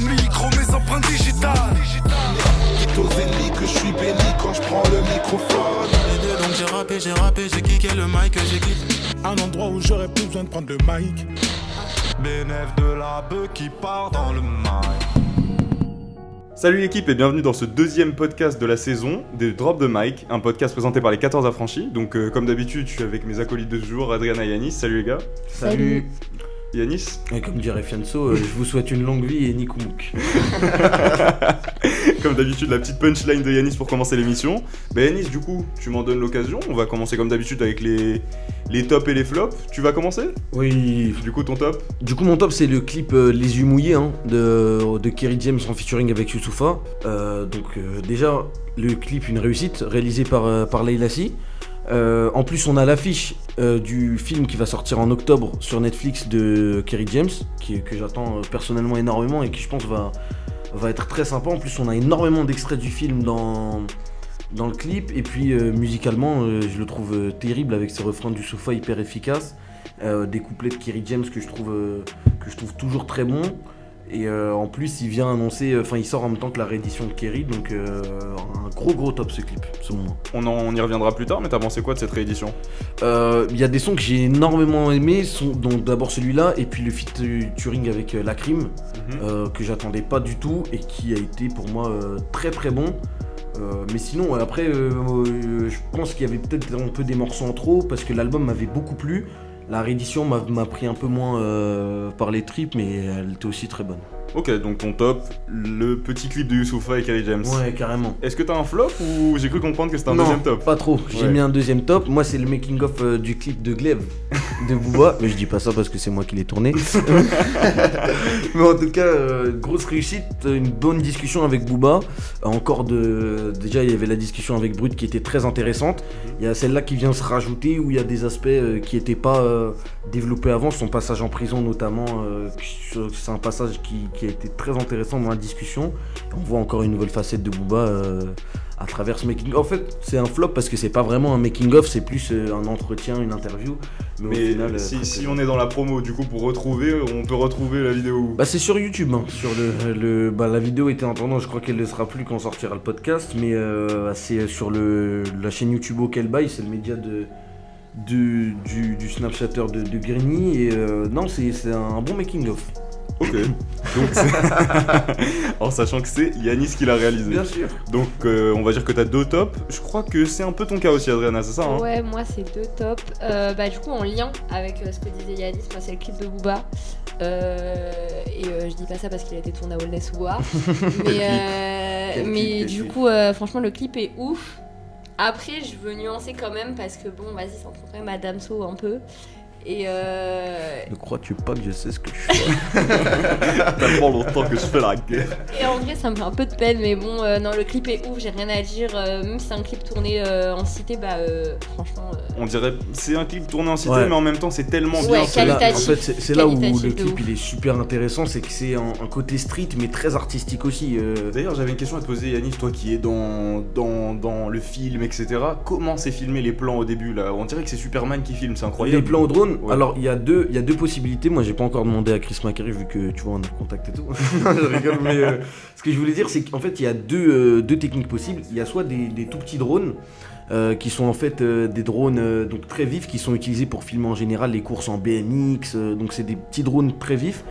de micro, mes empreintes digitales. Dites aux ennemis que je suis béni quand je prends le microphone. Donc j'ai rappé, j'ai kické le mic, j'ai quitté Un endroit où j'aurais plus besoin de prendre le mic. Bénéf de la bœuf qui part dans le mic. Salut l'équipe et bienvenue dans ce deuxième podcast de la saison des Drop the Mic, un podcast présenté par les 14 affranchis. Donc comme d'habitude, je suis avec mes acolytes de ce jour, Adriana et Yanis. Salut les gars. Salut. Yanis. Et comme dirait Fianso, je vous souhaite une longue vie et Nikoumuk. Comme d'habitude, la petite punchline de Yanis pour commencer l'émission. Bah Yanis, du coup, tu m'en donnes l'occasion. On va commencer comme d'habitude avec les tops et les flops. Tu vas commencer ? Oui. Du coup, ton top ? Du coup, mon top, c'est le clip Les Yeux Mouillés de Kerry James en featuring avec Youssoupha. Déjà, le clip, une réussite, réalisé par Leila Si. En plus, on a l'affiche du film qui va sortir en octobre sur Netflix de Kerry James, que j'attends personnellement énormément et qui, je pense, va être très sympa. En plus, on a énormément d'extraits du film dans le clip. Et puis, musicalement, je le trouve terrible avec ses refrains du sofa hyper efficaces. Des couplets de Kerry James que je trouve toujours très bons. Et en plus, il sort en même temps que la réédition de Kerry, donc un gros top ce clip, selon moi. On y reviendra plus tard, mais t'as pensé quoi de cette réédition ? Il y a des sons que j'ai énormément aimés, dont d'abord celui-là, et puis le featuring avec Lacrim, que j'attendais pas du tout, et qui a été pour moi très très bon. Mais sinon, après, je pense qu'il y avait peut-être un peu des morceaux en trop, parce que l'album m'avait beaucoup plu. La réédition m'a pris un peu moins par les tripes, mais elle était aussi très bonne. Ok, donc ton top, le petit clip de Youssoupha et Kerry James. Ouais, carrément. Est-ce que t'as un flop ou j'ai cru comprendre que c'était un deuxième top ? Pas trop, j'ai mis un deuxième top. Moi, c'est le making-of du clip de Glaive de Booba. Mais je dis pas ça parce que c'est moi qui l'ai tourné. Mais en tout cas, grosse réussite, une bonne discussion avec Booba. Déjà, il y avait la discussion avec Brut qui était très intéressante. Il y a celle-là qui vient se rajouter où il y a des aspects qui n'étaient pas développés avant. Son passage en prison notamment, c'est un passage qui a été très intéressant dans la discussion. On voit encore une nouvelle facette de Booba à travers ce making. En fait, c'est un flop parce que c'est pas vraiment un making of, c'est plus un entretien, une interview. Mais au final, si on est dans la promo, du coup, on peut retrouver la vidéo. Bah c'est sur YouTube. Sur la vidéo était en tendance. Je crois qu'elle ne sera plus quand sortira le podcast, mais c'est sur la chaîne YouTube Auquel Bail, c'est le média du Snapchatter de Grigny. Et non, c'est un bon making of. Ok, donc en sachant que c'est Yanis qui l'a réalisé. Bien sûr. Donc on va dire que t'as deux tops. Je crois que c'est un peu ton cas aussi, Adriana, c'est ça hein ? Ouais, moi c'est deux tops. Du coup, en lien avec ce que disait Yanis, moi c'est le clip de Booba. Je dis pas ça parce qu'il a été tourné à Wellness War. mais du coup, franchement, le clip est ouf. Après, je veux nuancer quand même parce que bon, vas-y, ça prend quand même Madame So un peu. Et Ne crois-tu pas que je sais ce que je fais ? Tellement longtemps que je fais la guerre. Et en vrai, ça me fait un peu de peine, mais bon, non, le clip est ouf, j'ai rien à dire. Même si c'est un clip tourné en cité, franchement. On dirait c'est un clip tourné en cité, Ouais. mais en même temps, c'est tellement Ouais, bien. qualitatif. En fait, c'est là où le Qualitatif de clip ouf. il est super intéressant, c'est que c'est un côté street, mais très artistique aussi. D'ailleurs, j'avais une question à te poser, Yanis, toi qui es dans le film, etc. Comment c'est filmé les plans au début là ? On dirait que c'est Superman qui filme, c'est incroyable. Les plans au drone, Ouais. alors il y a deux possibilités. Moi j'ai pas encore demandé à Chris Macquarie vu que tu vois on a le contact et tout. Je rigole, mais ce que je voulais dire c'est qu'en fait il y a deux techniques possibles. Il y a soit des tout petits drones qui sont en fait des drones donc très vifs qui sont utilisés pour filmer en général les courses en BMX. Donc c'est des petits drones très vifs.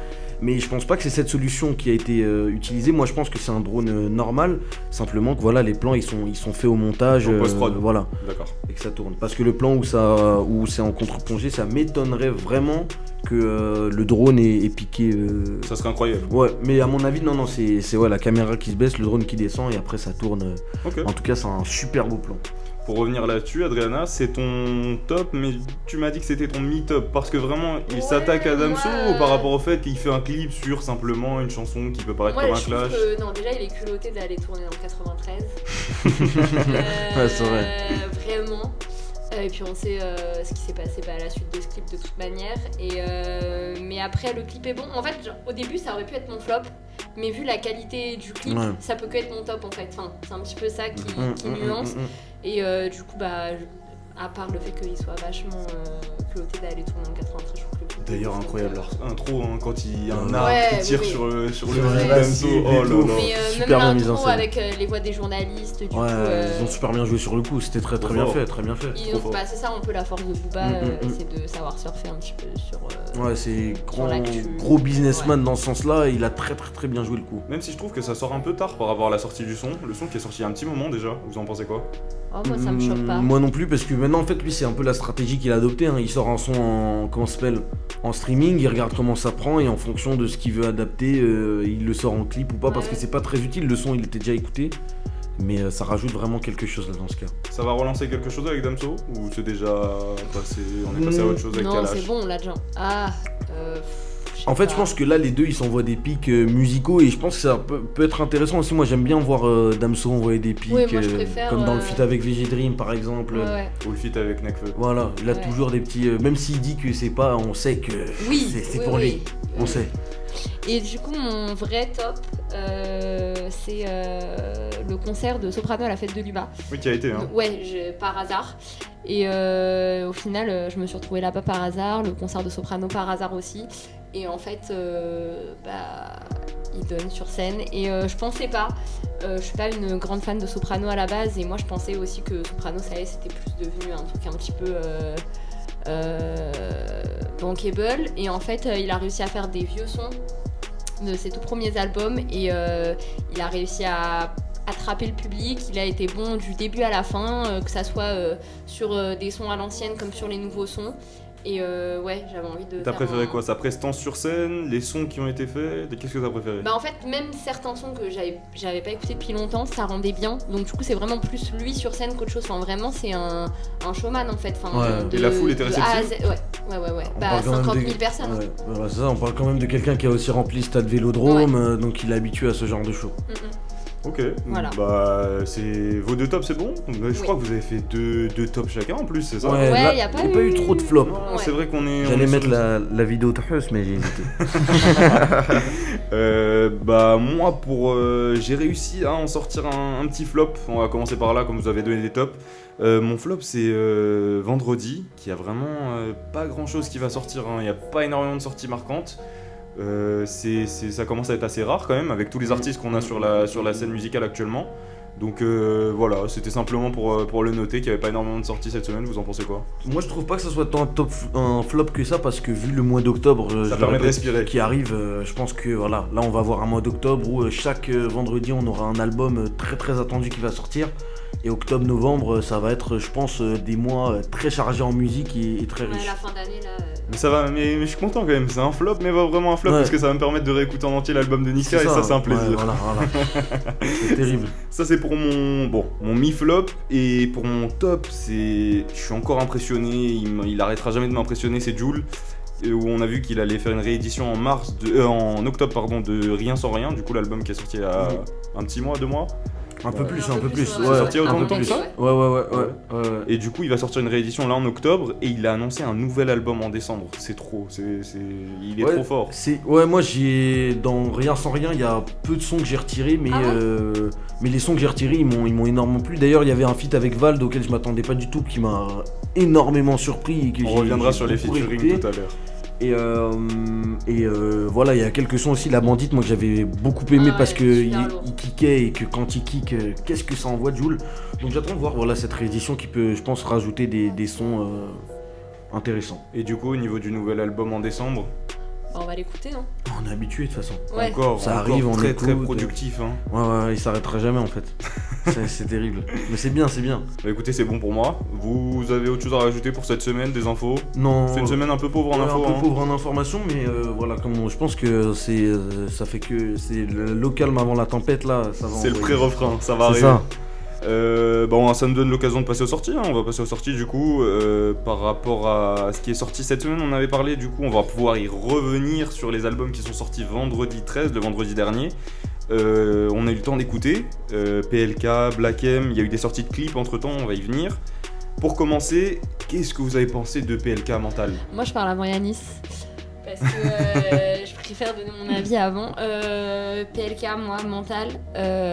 Mais je pense pas que c'est cette solution qui a été utilisée. Moi je pense que c'est un drone normal. Simplement que voilà les plans ils sont faits au montage. Au post-prod. Voilà. D'accord. Et que ça tourne. Parce que le plan où c'est en contre-plongée, ça m'étonnerait vraiment que le drone ait piqué. Ça serait incroyable. Ouais, mais à mon avis, non, c'est la caméra qui se baisse, le drone qui descend et après ça tourne. Ok. En tout cas, c'est un super beau plan. Pour revenir là-dessus, Adriana, c'est ton top, mais tu m'as dit que c'était ton mi-top parce que vraiment il s'attaque à Damso ou par rapport au fait qu'il fait un clip sur simplement une chanson qui peut paraître Moi, comme un je trouve clash. que, non, déjà, il est culotté d'aller tourner en 93. Ouais, c'est vrai. Vraiment. Et puis on sait ce qui s'est passé à la suite de ce clip de toute manière. Mais après le clip est bon. En fait au début ça aurait pu être mon flop. Mais vu la qualité du clip, ça peut que être mon top en fait. Enfin, c'est un petit peu ça qui nuance. Et du coup à part le fait qu'il soit vachement culotté d'aller tourner en 93, je trouve que le clip D'ailleurs, incroyable. Intro, hein, quand il y a un Ouais, arc qui tire oui. sur le Sur visage le d'Amso. massif Oh et là tout. là. Mais Super même bien mise en l'intro scène. avec les voix des journalistes, du coup. Ils ont super bien joué sur le coup, c'était très Trop bien fort. fait, très bien fait. C'est ça un peu la force de Booba, c'est de savoir surfer un petit peu sur. Ouais, c'est l'actu. gros businessman dans ce sens-là, et il a très bien joué le coup. Même si je trouve que ça sort un peu tard par rapport à la sortie du son. Le son qui est sorti il y a un petit moment déjà. Vous en pensez quoi? Oh, moi ça me choque pas. Moi non plus, parce que maintenant en fait lui c'est un peu la stratégie qu'il a adoptée, hein. Il sort un son en streaming, il regarde comment ça prend et en fonction de ce qu'il veut adapter, il le sort en clip ou pas, parce que c'est pas très utile, le son il était déjà écouté, mais ça rajoute vraiment quelque chose là dans ce cas. Ça va relancer quelque chose avec Damso? Ou c'est déjà passé? On est passé à autre chose avec Non, Kalash? c'est bon, on l'a déjà. En fait, je pense que là, les deux, ils s'envoient des pics musicaux et je pense que ça peut être intéressant aussi. Moi, j'aime bien voir Damso envoyer des pics, Ouais, moi, je préfère, comme dans le feat avec VG Dream, par exemple. Ouais. Ou le feat avec Nekfeu. Voilà, il a Ouais. toujours des petits... même s'il dit que c'est pas... On sait que Oui, c'est oui, pour oui. lui. On sait. Et du coup, mon vrai top, c'est le concert de Soprano à la fête de l'UMA. Oui, qui a été, hein. Ouais, par hasard. Et au final, je me suis retrouvée là-bas par hasard, le concert de Soprano par hasard aussi. Et en fait, il donne sur scène. Et je pensais pas, je suis pas une grande fan de Soprano à la base. Et moi, je pensais aussi que Soprano, ça y est, c'était plus devenu un truc un petit peu bankable. Et en fait, il a réussi à faire des vieux sons de ses tout premiers albums. Et il a réussi à attraper le public, il a été bon du début à la fin, que ça soit sur des sons à l'ancienne comme sur les nouveaux sons. Et ouais, j'avais envie de. T'as faire préféré un- quoi? Sa prestance sur scène? Les sons qui ont été faits? Qu'est-ce que t'as préféré? Bah en fait, même certains sons que j'avais pas écouté depuis longtemps, ça rendait bien. Donc du coup, c'est vraiment plus lui sur scène qu'autre chose. Enfin, vraiment, c'est un showman en fait. Enfin, Ouais. Et la foule était de A à réceptive? Z. Ouais. On Bah parle quand même 50 de- 000 personnes. Ouais, voilà, c'est ça, on parle quand même de quelqu'un qui a aussi rempli le stade Vélodrome, donc il est habitué à ce genre de show. Ok, Voilà. bah c'est vos deux tops, c'est bon? Je crois que vous avez fait deux tops chacun en plus, c'est ça? Ouais, là, y a pas il y a pas eu trop de flops. Non, Ouais. c'est vrai qu'on est. J'allais on est mettre sur- la vidéo de Hus, mais j'ai hésité. Bah moi j'ai réussi à en sortir un petit flop. On va commencer par là comme vous avez donné des tops. Mon flop c'est Vendredi qui a vraiment pas grand chose qui va sortir, hein. Il n'y a pas énormément de sorties marquantes. Ça commence à être assez rare quand même avec tous les artistes qu'on a sur la scène musicale actuellement. Donc voilà, c'était simplement pour le noter qu'il n'y avait pas énormément de sorties cette semaine. Vous en pensez quoi? Moi je trouve pas que ça soit tant un flop que ça, parce que vu le mois d'octobre Ça permet de respirer. qui arrive, je pense que voilà, là on va avoir un mois d'octobre où chaque vendredi on aura un album très attendu qui va sortir. Et octobre-novembre, ça va être, je pense, des mois très chargés en musique et très Ouais, riches. la fin d'année là. Mais ça va, mais je suis content quand même. C'est un flop, mais vraiment un flop Ouais. parce que ça va me permettre de réécouter en entier l'album de Niska et ça c'est un plaisir. Ouais, voilà. C'est terrible. Ça c'est pour mon mi-flop. Et pour mon top, je suis encore impressionné, il arrêtera jamais de m'impressionner, c'est Jul, où on a vu qu'il allait faire une réédition en octobre pardon, de Rien sans rien, du coup l'album qui est sorti il y a un petit mois, 2 mois. Un peu plus. Ouais. Ouais, C'est sorti autant un de peu temps que plus. ça Ouais. Et du coup il va sortir une réédition là en octobre et il a annoncé un nouvel album en décembre. C'est trop, il est Ouais, trop fort. Moi dans Rien sans rien, il y a peu de sons que j'ai retirés, mais Ah ouais mais les sons que j'ai retirés, ils m'ont énormément plu. D'ailleurs, il y avait un feat avec Vald auquel je m'attendais pas du tout, qui m'a énormément surpris et que On reviendra sur les beaucoup featuring écouté. tout à l'heure. Et voilà, il y a quelques sons aussi, La Bandite, moi que j'avais beaucoup aimé, Ah ouais, parce que super lourd. il kickait, et que quand il kick, qu'est-ce que ça envoie de Jul. Donc j'attends de voir voilà, cette réédition qui peut, je pense, rajouter des sons intéressants. Et du coup au niveau du nouvel album en décembre, Bah, on va l'écouter, hein. On est habitué de toute façon. Ouais. encore Ça arrive, on très écoute. productif, hein. Ouais, il s'arrêtera jamais en fait. c'est terrible. Mais c'est bien. Bah écoutez, c'est bon pour moi. Vous avez autre chose à rajouter pour cette semaine, des infos? Non. C'est une semaine un peu pauvre en Ouais, infos, un peu hein. pauvre en information, mais voilà, je pense que ça fait que c'est le calme avant la tempête là. Ça va C'est le envoyer. pré-refrain, ça va C'est arriver. ça. Bon, ça me donne l'occasion de passer aux sorties, hein. On va passer aux sorties du coup. Par rapport à ce qui est sorti cette semaine, on avait parlé, du coup on va pouvoir y revenir sur les albums qui sont sortis vendredi 13, le vendredi dernier. On a eu le temps d'écouter PLK, Black M, il y a eu des sorties de clips entre temps, on va y venir. Pour commencer, qu'est-ce que vous avez pensé de PLK Mental? Moi, je parle avant Yanis. Parce que je préfère donner mon avis avant. PLK, moi, Mental,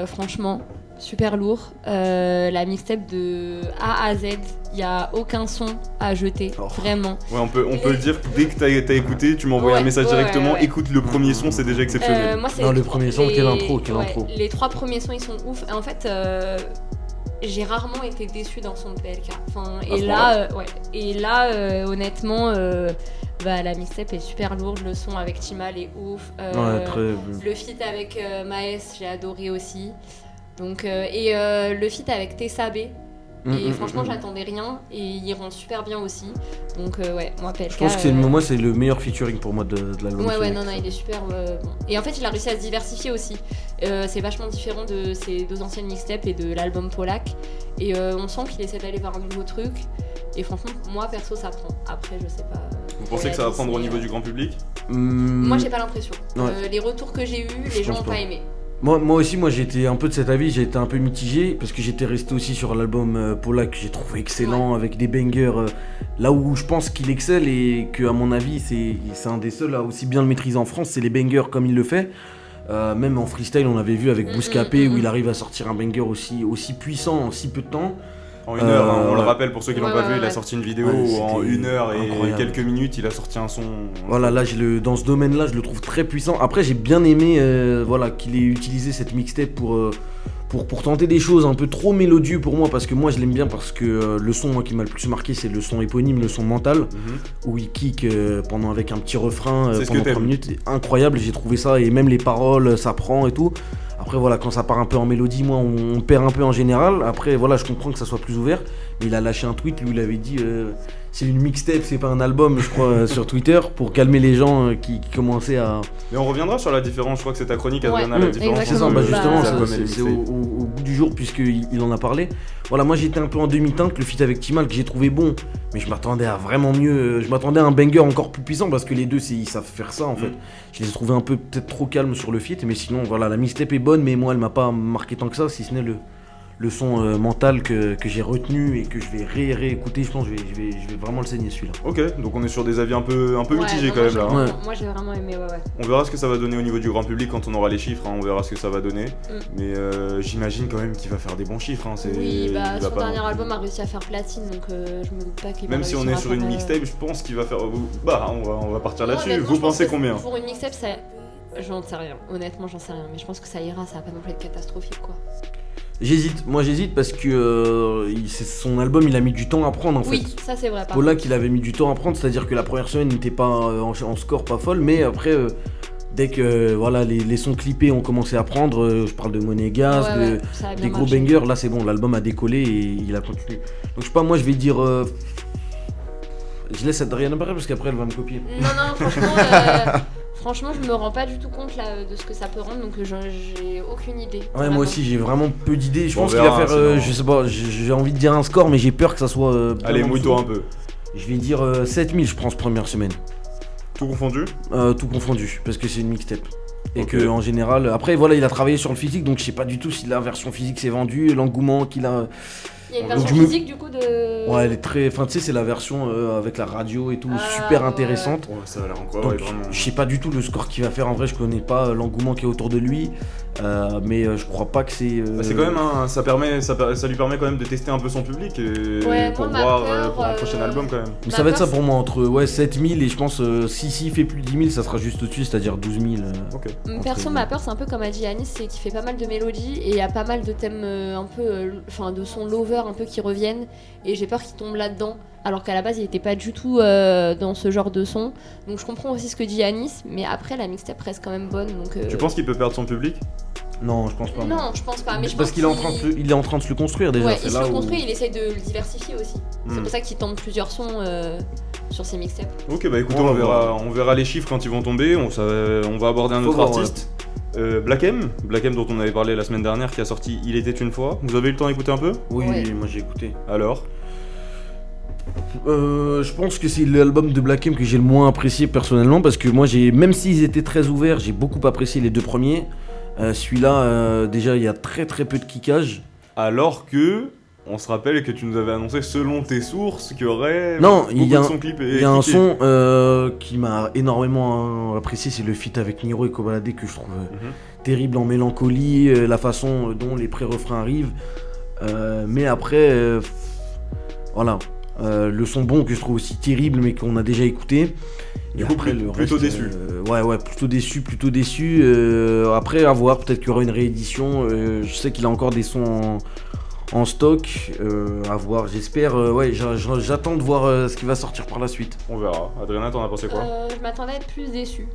franchement, super lourd. La mixtape de A à Z, il y a aucun son à jeter, vraiment. Ouais, on peut le dire, dès que t'as écouté, tu m'envoies un message directement, ouais. Écoute le premier son, c'est déjà exceptionnel. Moi, c'est Non, le premier son, quelle intro. Les 3 premiers sons, ils sont ouf. En fait, j'ai rarement été déçue d'un son de PLK. Enfin, et là, honnêtement, la mixtape est super lourde. Le son avec Timal est ouf. Le feat avec Maes, j'ai adoré aussi. Donc, le feat avec Tessa B. Et franchement, j'attendais rien. Et il rend super bien aussi. Donc, moi, PLK. Je pense que c'est le meilleur featuring pour moi de l'album. Non, il est super bon. Et en fait, il a réussi à se diversifier aussi. C'est vachement différent de ses 2 anciennes mixtapes et de l'album Polak. Et on sent qu'il essaie d'aller vers un nouveau truc. Et franchement, moi, perso, ça prend. Après, je sais pas. Vous pensez que ça va prendre au niveau du grand public ? Moi, j'ai pas l'impression. Ouais. Les retours que j'ai eus, les gens n'ont pas aimé. Moi aussi, j'étais un peu de cet avis, j'ai été un peu mitigé parce que j'étais resté aussi sur l'album Polak que j'ai trouvé excellent avec des bangers. Là où je pense qu'il excelle et que à mon avis c'est un des seuls à aussi bien le maîtriser en France, c'est les bangers comme il le fait. Même en freestyle, on avait vu avec Bouscapé où il arrive à sortir un banger aussi puissant en si peu de temps. En 1 heure, on le rappelle pour ceux qui l'ont pas vu, il a sorti une vidéo en 1 heure et incroyable. Quelques minutes, il a sorti un son. Voilà, là dans ce domaine-là, je le trouve très puissant. Après, j'ai bien aimé qu'il ait utilisé cette mixtape pour tenter des choses un peu trop mélodieux pour moi, parce que moi je l'aime bien parce que le son qui m'a le plus marqué, c'est le son éponyme, le son mental, où il kick pendant avec un petit refrain pendant 3 minutes. Incroyable, j'ai trouvé ça, et même les paroles, ça prend et tout. Après voilà, quand ça part un peu en mélodie, moi on perd un peu en général. Après voilà, je comprends que ça soit plus ouvert, mais il a lâché un tweet où il avait dit c'est une mixtape, c'est pas un album, je crois, sur Twitter, pour calmer les gens qui commençaient à... Mais on reviendra sur la différence, je crois que c'est ta chronique, Adriana, la différence. C'est ça, justement, c'est c'est au bout du jour, puisqu'il en a parlé. Voilà, moi j'étais un peu en demi-teinte, le feat avec Timal que j'ai trouvé bon, mais je m'attendais à vraiment mieux, je m'attendais à un banger encore plus puissant, parce que les deux, ils savent faire ça en fait. Je les ai trouvés un peu peut-être trop calmes sur le feat, mais sinon, voilà, la mixtape est bonne, mais moi elle m'a pas marqué tant que ça, si ce n'est le son mental que j'ai retenu et que je vais réécouter. Je pense que je vais vraiment le saigner celui-là. Ok, donc on est sur des avis un peu mitigés quand même là. Moi j'ai vraiment aimé, ouais. On verra ce que ça va donner au niveau du grand public quand on aura les chiffres, on verra ce que ça va donner. Mais j'imagine quand même qu'il va faire des bons chiffres. Son dernier album a réussi à faire platine, donc je me doute pas qu'il va même si on est sur une mixtape, je pense qu'il va faire... on va partir là-dessus. Vous pensez combien ? Pour une mixtape, j'en sais rien. Honnêtement, j'en sais rien. Mais je pense que ça ira, ça va pas non plus être catastrophique, quoi. J'hésite parce que son album il a mis du temps à prendre en fait. Oui, ça c'est vrai. Polak il avait mis du temps à prendre, c'est-à-dire que la première semaine n'était pas en score pas folle, mais après dès que les sons clippés ont commencé à prendre, je parle de Monégas, des gros bangers, là c'est bon, l'album a décollé et il a continué. Donc je sais pas, moi je vais dire... je laisse Adriana parler parce qu'après elle va me copier. Non, franchement, je me rends pas du tout compte là, de ce que ça peut rendre, donc j'ai aucune idée. Ouais, moi aussi, j'ai vraiment peu d'idées. Je pense qu'il va faire, je sais pas, j'ai envie de dire un score, mais j'ai peur que ça soit... Allez, mouille-toi un peu. Je vais dire 7000, je pense, première semaine. Tout confondu ? Tout confondu, parce que c'est une mixtape. Et que en général... Après, voilà, il a travaillé sur le physique, donc je sais pas du tout si la version physique s'est vendue, l'engouement qu'il a... Il y a une version physique du coup de... Ouais, elle est très... Enfin, tu sais, c'est la version avec la radio et tout, super intéressante. Ouais, ça a l'air encore... Donc, je sais pas du tout le score qu'il va faire, en vrai, je connais pas l'engouement qui est autour de lui. Mais je crois pas que c'est... c'est quand même ça lui permet quand même de tester un peu son public pour voir pour un prochain album quand même. Mais ça va être ça pour moi, entre 7000 et je pense s'il fait plus de 10 000, ça sera juste au-dessus, c'est-à-dire 12 000. Perso, ma peur, c'est un peu comme a dit Anis, c'est qu'il fait pas mal de mélodies et il y a pas mal de thèmes un peu... de sons lover un peu qui reviennent et j'ai peur qu'il tombe là-dedans. Alors qu'à la base il était pas du tout dans ce genre de son. Donc je comprends aussi ce que dit Anis, mais après la mixtape reste quand même bonne. Donc, Tu penses qu'il peut perdre son public ? Non, je pense pas. Non, je pense pas. Mais parce qu'il est en train de se le construire déjà. Ouais, il se le construit, il essaye de le diversifier aussi. C'est pour ça qu'il tente plusieurs sons sur ses mixtapes. Ok, bah écoutez, on verra les chiffres quand ils vont tomber. On va aborder un autre artiste. Black M dont on avait parlé la semaine dernière, qui a sorti Il était une fois. Vous avez eu le temps d'écouter un peu ? Oui, moi j'ai écouté. Alors ? Je pense que c'est l'album de Black M que j'ai le moins apprécié personnellement, parce que moi même s'ils étaient très ouverts, j'ai beaucoup apprécié les deux premiers. Celui-là, déjà il y a très très peu de kickage. Alors que... On se rappelle que tu nous avais annoncé, selon tes sources, qu'il y aurait beaucoup de sons clips. Il y a un son qui m'a énormément apprécié, c'est le feat avec Niro et Kobalade que je trouve terrible en mélancolie, la façon dont les pré-refrains arrivent. Mais après, voilà. Le son bon que je trouve aussi terrible, mais qu'on a déjà écouté. Du coup, plutôt déçu. Ouais, plutôt déçu. Après, à voir, peut-être qu'il y aura une réédition. Je sais qu'il a encore des sons en stock. À voir, j'espère. J'attends de voir ce qui va sortir par la suite. On verra. Adriana, t'en as pensé quoi? Je m'attendais à être plus déçue.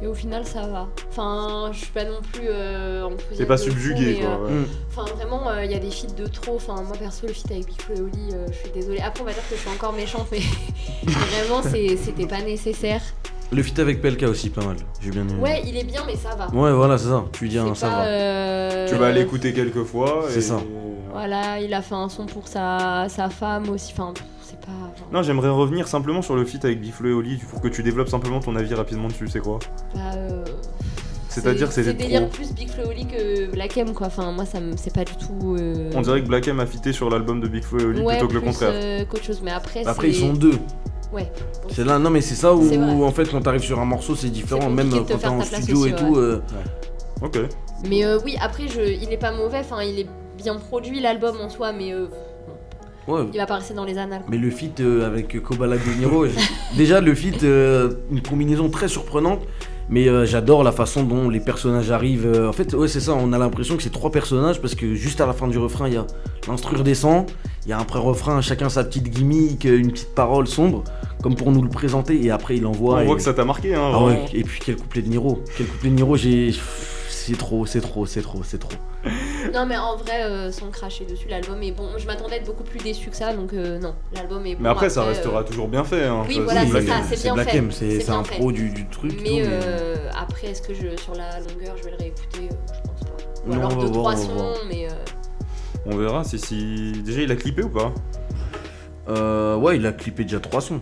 Et au final, ça va. Enfin, je suis pas non plus enthousiaste. C'est pas de fou, subjugué, mais, quoi. Ouais. Enfin, vraiment, il y a des feats de trop. Enfin, moi perso, le feat avec Big Flo et Oli, je suis désolée. Après, on va dire que je suis encore méchante, mais vraiment, c'était pas nécessaire. Le feat avec PLK aussi, pas mal. J'ai bien aimé. Ouais, il est bien, mais ça va. Ouais, voilà, c'est ça. Tu dis C'est ça pas, va. Tu vas l'écouter quelques fois. C'est ça. Voilà, il a fait un son pour sa femme aussi. Enfin, c'est pas. Enfin, Non, j'aimerais revenir simplement sur le feat avec Big Flo et Oli pour que tu développes simplement ton avis rapidement dessus. C'est quoi? C'est-à-dire, c'était c'est délire trop. plus Big Flo et Oli que Black M, quoi. Enfin, moi, c'est pas du tout. On dirait que Black M a fité sur l'album de Big Flo et Oli ouais, plutôt que le plus, contraire. qu'autre chose, mais après Ils sont deux. Ouais. C'est là, non mais c'est ça où C'est vrai. en fait quand t'arrives sur un morceau c'est différent, C'est même compliqué de quand te t'es faire en ta place studio aussi, et tout. Ok. Mais oui, après, il est pas mauvais, enfin, il est bien produit l'album en soi, mais Ouais. il va pas rester dans les annales. Mais le feat avec Kobala De Niro, déjà le feat, une combinaison très surprenante, mais j'adore la façon dont les personnages arrivent. En fait, ouais, c'est ça, on a l'impression que c'est 3 personnages parce que juste à la fin du refrain, il y a l'instru redescend, il y a un pré-refrain, chacun sa petite gimmick, une petite parole sombre, comme pour nous le présenter, et après il envoie. On voit que ça t'a marqué, hein. Ah ouais, vraiment. et puis quel couplet de Niro, c'est trop. Non, mais en vrai, sans cracher dessus, l'album est bon. Je m'attendais à être beaucoup plus déçu que ça, donc non, l'album est bon. Mais après, ça restera toujours bien fait. Hein. Oui, Ça, voilà, Black c'est ça, M. c'est bien Black fait. M, c'est bien un fait. pro du truc. Mais et tout, après, est-ce que sur la longueur, je vais le réécouter? Je pense pas. Ou Non, alors on va 2-3 voir, on va sons, voir. mais. On verra si. Déjà, il a clippé ou pas? Ouais, il a clippé déjà 3 sons.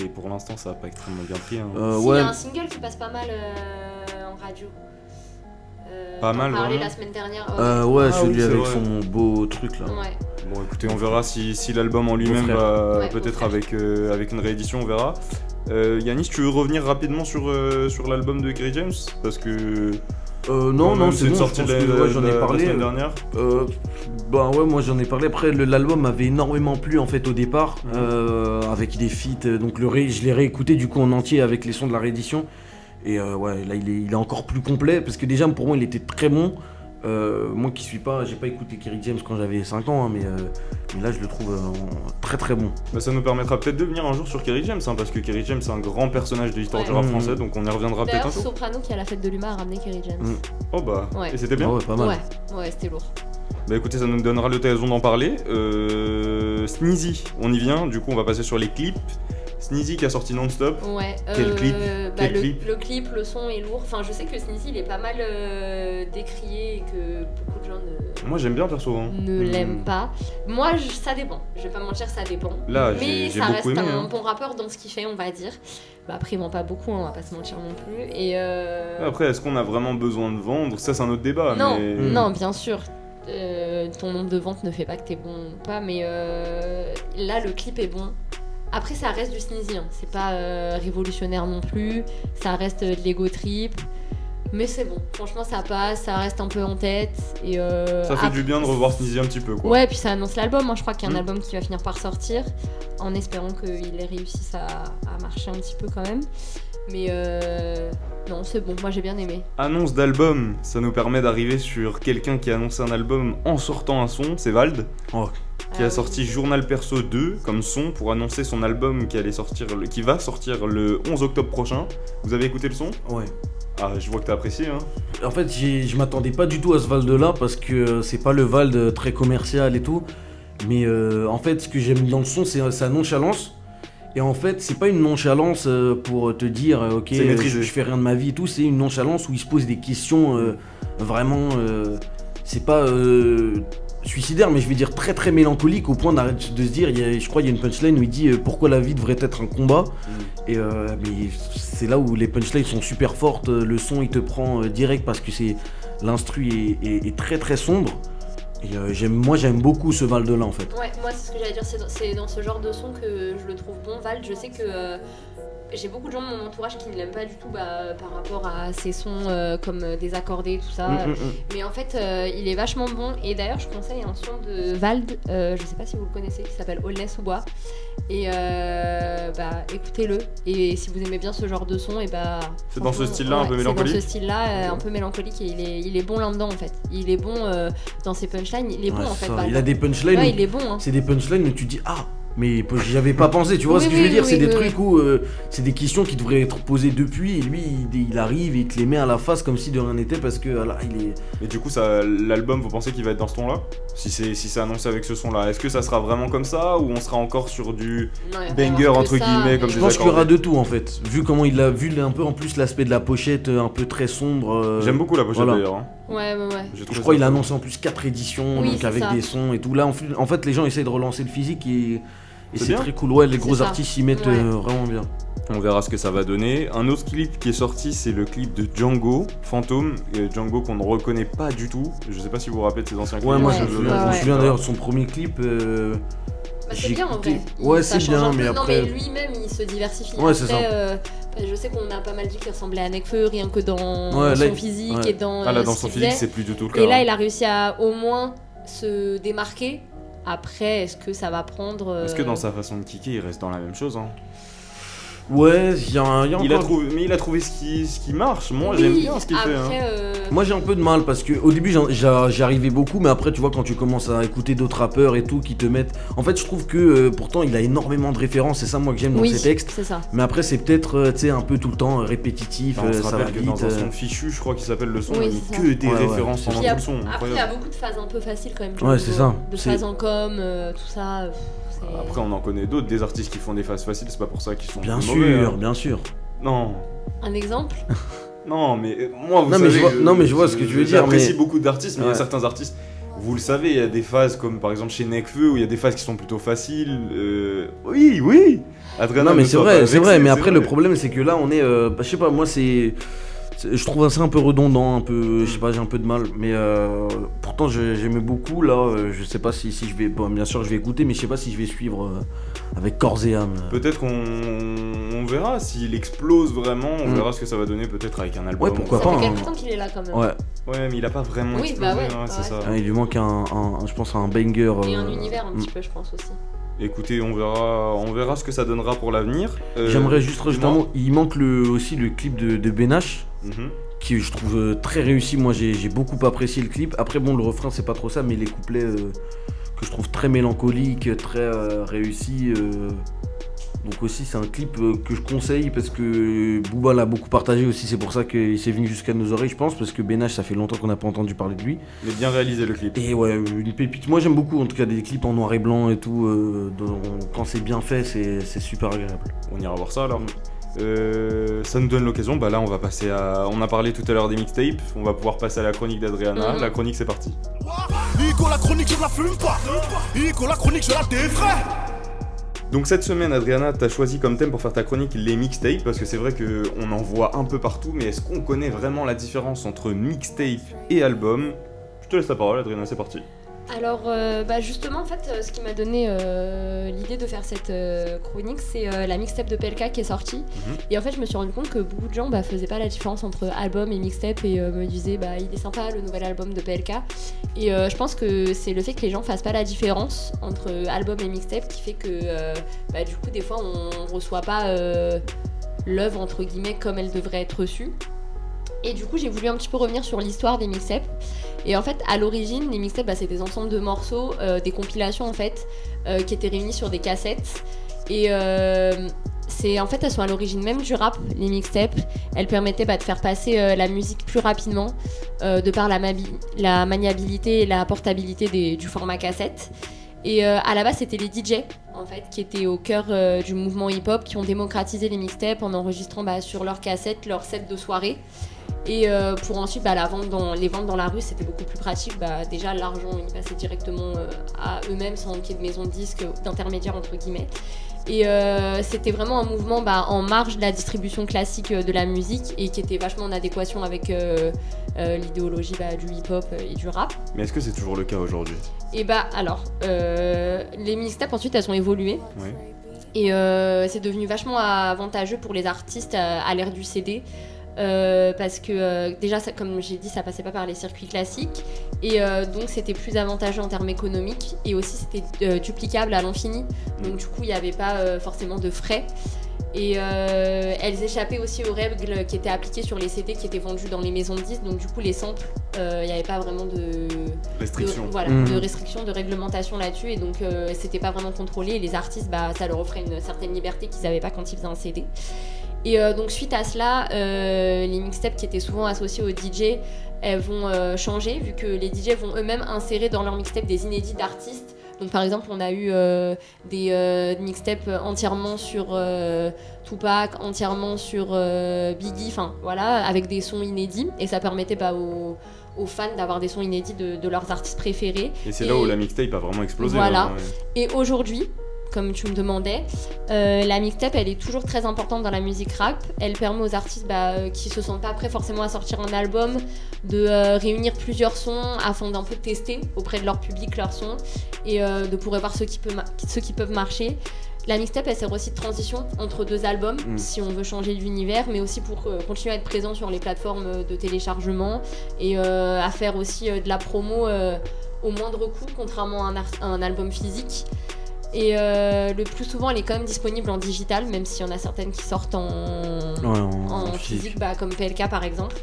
Et pour l'instant, ça a pas extrêmement bien pris. Hein. S'il Ouais. y a un single qui passe pas mal en radio. Pas mal, T'en parlais vraiment la semaine dernière. Ouais, Ah celui oui, c'est avec vrai. son beau truc là. Ouais. Bon, écoutez, on verra si l'album en lui-même frère. va Ouais, peut-être beau frère. avec une réédition, on verra. Yanis, tu veux revenir rapidement sur l'album de Kerry James? Parce que. Non, quand même, c'est bon, je pense sorti que j'en ai la parlé. semaine dernière. Bah ouais, moi j'en ai parlé. Après, l'album m'avait énormément plu en fait au départ, avec des feats. Donc je l'ai réécouté du coup en entier avec les sons de la réédition. Et ouais, là il est encore plus complet parce que déjà pour moi il était très bon. Moi qui j'ai pas écouté Kerry James quand j'avais 5 ans, hein, mais là je le trouve très très bon. Bah, ça nous permettra peut-être de venir un jour sur Kerry James, hein, parce que Kerry James c'est un grand personnage de l'histoire du rap français, donc on y reviendra peut-être un D'ailleurs, jour. Soprano qui a la fête de l'humain a ramené Kerry James. Oh bah, Ouais. et c'était bien. Ah ouais, pas mal. Ouais, c'était lourd. Bah écoutez, ça nous donnera l'occasion d'en parler. Sneezy, on y vient, du coup on va passer sur les clips. Sneezy qui a sorti Non-Stop. Ouais. Quel clip Quel le clip clip, le son est lourd. Enfin, je sais que Sneezy il est pas mal décrié et que beaucoup de gens Moi j'aime bien perso. Hein. ne l'aiment pas. Moi, ça dépend. Je vais pas mentir, ça dépend. Là, mais j'ai ça beaucoup reste aimé, un hein. bon rappeur dans ce qu'il fait, on va dire. Bah, après, il vend pas beaucoup, on va pas se mentir non plus. Et Après, est-ce qu'on a vraiment besoin de vendre? Ça c'est un autre débat. non, mais... non, bien sûr. Ton nombre de ventes ne fait pas que t'es bon ou pas, mais là, le clip est bon. Après, ça reste du Sneezy, hein. C'est pas révolutionnaire non plus, ça reste de l'ego trip, mais c'est bon. Franchement, ça passe, ça reste un peu en tête. Et, Ça fait du bien de revoir Sneezy un petit peu quoi. Ouais, puis ça annonce l'album, hein. Je crois qu'il y a un Mm. album qui va finir par sortir, en espérant qu'il ait réussi à marcher un petit peu quand même. Mais non, c'est bon, moi j'ai bien aimé. Annonce d'album, ça nous permet d'arriver sur quelqu'un qui a annoncé un album en sortant un son, c'est Vald. Qui Ah a oui. sorti Journal Perso 2 comme son pour annoncer son album qui va sortir le 11 octobre prochain. Vous avez écouté le son? Ouais. Ah, je vois que t'as apprécié, hein. En fait, je m'attendais pas du tout à ce Vald là parce que c'est pas le Vald très commercial et tout. Mais en fait, ce que j'aime dans le son, c'est sa nonchalance. Et en fait, c'est pas une nonchalance pour te dire ok, C'est maîtrisé. je fais rien de ma vie et tout. C'est une nonchalance où il se pose des questions vraiment. C'est pas suicidaire, mais je vais dire très très mélancolique au point de se dire, je crois qu'il y a une punchline où il dit pourquoi la vie devrait être un combat. Et mais c'est là où les punchlines sont super fortes, le son il te prend direct parce que l'instru est très très sombre. Et j'aime beaucoup ce Val de là en fait. Ouais, moi c'est ce que j'allais dire, c'est dans ce genre de son que je le trouve bon. Vald, je sais que j'ai beaucoup de gens de mon entourage qui ne l'aiment pas du tout par rapport à ses sons comme désaccordés, tout ça. Mais en fait, il est vachement bon. Et d'ailleurs, je conseille un son de Vald, je sais pas si vous le connaissez, qui s'appelle Aulnay sous bois. Et écoutez-le. Et si vous aimez bien ce genre de son, et c'est dans ce style-là, un peu mélancolique. C'est dans ce style-là, un peu mélancolique. Et il est bon là-dedans en fait. Il est bon dans ses punchlines. Il est bon en fait. Il a des punchlines. Ouais, il est bon. Hein. C'est des punchlines où tu dis mais j'y avais pas pensé, tu vois ce que je veux dire, c'est des trucs où c'est des questions qui devraient être posées depuis et lui il arrive et il te les met à la face comme si de rien n'était parce que là il est... Et du coup l'album, vous pensez qu'il va être dans ce ton là? Si c'est annoncé avec ce son là, est-ce que ça sera vraiment comme ça ou on sera encore sur du banger entre guillemets comme des Je pense qu'il y aura de tout en fait, vu comment il a vu un peu en plus l'aspect de la pochette un peu très sombre. J'aime beaucoup la pochette d'ailleurs. Hein. Ouais. Je crois qu'il a annoncé en plus 4 éditions donc avec des sons et tout. Là en fait les gens essayent de relancer le physique et c'est très cool, ouais, les gros artistes s'y mettent vraiment bien. On verra ce que ça va donner. Un autre clip qui est sorti, c'est le clip de Django, Fantôme. Django qu'on ne reconnaît pas du tout. Je sais pas si vous vous rappelez de ses anciens clips. Ouais, moi je me souviens d'ailleurs de son premier clip. C'est bien en vrai. Ouais, c'est bien, mais après. Non, mais lui-même il se diversifie. Ouais, c'est ça. Je sais qu'on a pas mal dit qu'il ressemblait à Nekfeu, rien que dans son physique et dans. Là, dans son physique, c'est plus du tout le cas. Et là, il a réussi à au moins se démarquer. Après, est-ce que ça va prendre Est-ce que dans sa façon de kicker, il reste dans la même chose Ouais, il y a il a trouvé ce qui marche. Moi, j'aime bien ce qu'il fait. Moi, j'ai un peu de mal parce que au début, j'arrivais beaucoup, mais après, tu vois, quand tu commences à écouter d'autres rappeurs et tout qui te mettent. En fait, je trouve que pourtant, il a énormément de références. C'est ça, moi, que j'aime dans ses textes. C'est ça. Mais après, c'est peut-être, tu sais, un peu tout le temps répétitif. On se ça rappelle va que vite. dans un son fichu, je crois qu'il s'appelle le son, oui, il met que des références pendant tout le son. Après, il y a beaucoup de phases un peu faciles quand même. Ouais, c'est ça. De phases en com, tout ça. Après, on en connaît d'autres, des artistes qui font des phases faciles, c'est pas pour ça qu'ils sont bien sûr, mauvais, hein. Bien sûr. Non. Un exemple? Non, mais moi, vous savez... mais je vois ce que tu veux dire. J'apprécie beaucoup d'artistes, mais il y a certains artistes, vous le savez, il y a des phases comme par exemple chez Nekfeu, où il y a des phases qui sont plutôt faciles. Oui Adriana, non, mais c'est vrai, mais après, le problème, c'est que là, on est... je sais pas, moi, je trouve ça un peu redondant, un peu, je sais pas, j'ai un peu de mal, mais pourtant j'aimais beaucoup. Là, je sais pas si je vais, bien sûr je vais écouter, mais je sais pas si je vais suivre avec corps et âme. Peut-être qu'on verra s'il explose vraiment, on verra ce que ça va donner peut-être avec un album. Ouais, pourquoi pas. Ça fait quelques temps qu'il est là quand même. Ouais, mais il a pas vraiment explosé, c'est ça. Il lui manque je pense un banger. Et un univers un petit peu, je pense aussi. Écoutez, on verra ce que ça donnera pour l'avenir. J'aimerais juste rajouter un mot. Il manque aussi le clip de Benache, qui je trouve très réussi. Moi, j'ai beaucoup apprécié le clip. Après, bon, le refrain, c'est pas trop ça, mais les couplets que je trouve très mélancoliques, très réussis. Donc aussi, c'est un clip que je conseille parce que Booba l'a beaucoup partagé aussi. C'est pour ça qu'il s'est venu jusqu'à nos oreilles, je pense, parce que Benache, ça fait longtemps qu'on n'a pas entendu parler de lui. Il est bien réalisé le clip. Et ouais, une pépite. Moi, j'aime beaucoup, en tout cas, des clips en noir et blanc et tout. Quand c'est bien fait, c'est super agréable. On ira voir ça alors. Ça nous donne l'occasion, là on va passer à... On a parlé tout à l'heure des mixtapes, on va pouvoir passer à la chronique d'Adriana. La chronique, c'est parti. Ico, la chronique, je la fume pas. Ico, la chronique, je la défraie. Donc cette semaine, Adriana, t'as choisi comme thème pour faire ta chronique les mixtapes, parce que c'est vrai qu'on en voit un peu partout, mais est-ce qu'on connaît vraiment la différence entre mixtape et album? Je te laisse la parole, Adriana, c'est parti. Alors, justement, en fait, ce qui m'a donné l'idée de faire cette chronique, c'est la mixtape de PLK qui est sortie. Et en fait, je me suis rendu compte que beaucoup de gens faisaient pas la différence entre album et mixtape et me disaient il est sympa le nouvel album de PLK. Et je pense que c'est le fait que les gens fassent pas la différence entre album et mixtape qui fait que du coup, des fois, on reçoit pas l'œuvre entre guillemets comme elle devrait être reçue. Et du coup, j'ai voulu un petit peu revenir sur l'histoire des mixtapes. Et en fait, à l'origine, les mixtapes, c'est des ensembles de morceaux, des compilations en fait, qui étaient réunies sur des cassettes. Et elles sont à l'origine même du rap, les mixtapes. Elles permettaient de faire passer la musique plus rapidement, de par la maniabilité et la portabilité du format cassette. Et à la base, c'était les DJ en fait, qui étaient au cœur du mouvement hip-hop, qui ont démocratisé les mixtapes en enregistrant sur leurs cassettes, leurs sets de soirée. Et pour ensuite les ventes dans la rue, c'était beaucoup plus pratique. Déjà l'argent il passait directement à eux-mêmes sans qu'il y ait de maison de disques, d'intermédiaires entre guillemets. Et c'était vraiment un mouvement en marge de la distribution classique de la musique et qui était vachement en adéquation avec l'idéologie du hip-hop et du rap. Mais est-ce que c'est toujours le cas aujourd'hui? Et alors, les mixtapes ensuite elles ont évolué. Oui. Et c'est devenu vachement avantageux pour les artistes à l'ère du CD. Parce que déjà, comme j'ai dit, ça passait pas par les circuits classiques. Et donc, c'était plus avantageux en termes économiques. Et aussi, c'était duplicable à l'infini. Donc, du coup, il n'y avait pas forcément de frais. Et elles échappaient aussi aux règles qui étaient appliquées sur les CD qui étaient vendus dans les maisons de disques. Donc du coup les samples, il n'y avait pas vraiment de restrictions, de réglementation là-dessus. Et donc c'était pas vraiment contrôlé. Et les artistes, ça leur offrait une certaine liberté qu'ils n'avaient pas quand ils faisaient un CD. Et donc suite à cela, les mixtapes qui étaient souvent associés aux DJ, elles vont changer vu que les DJ vont eux-mêmes insérer dans leurs mixtapes des inédits d'artistes. Donc par exemple, on a eu des mixtapes entièrement sur Tupac, entièrement sur Biggie, enfin voilà, avec des sons inédits. Et ça permettait aux fans d'avoir des sons inédits de leurs artistes préférés. Et c'est là où la mixtape a vraiment explosé. Voilà. Vraiment, ouais. Et aujourd'hui, comme tu me demandais, la mixtape, elle est toujours très importante dans la musique rap. Elle permet aux artistes qui se sentent pas prêts forcément à sortir un album, de réunir plusieurs sons afin d'un peu tester auprès de leur public leurs sons et de pouvoir voir ceux qui peuvent marcher. La mixtape, elle sert aussi de transition entre deux albums, si on veut changer l'univers, mais aussi pour continuer à être présent sur les plateformes de téléchargement et à faire aussi de la promo au moindre coût, contrairement à un album physique. Et le plus souvent, elle est quand même disponible en digital, même s'il y en a certaines qui sortent en physique, comme PLK par exemple.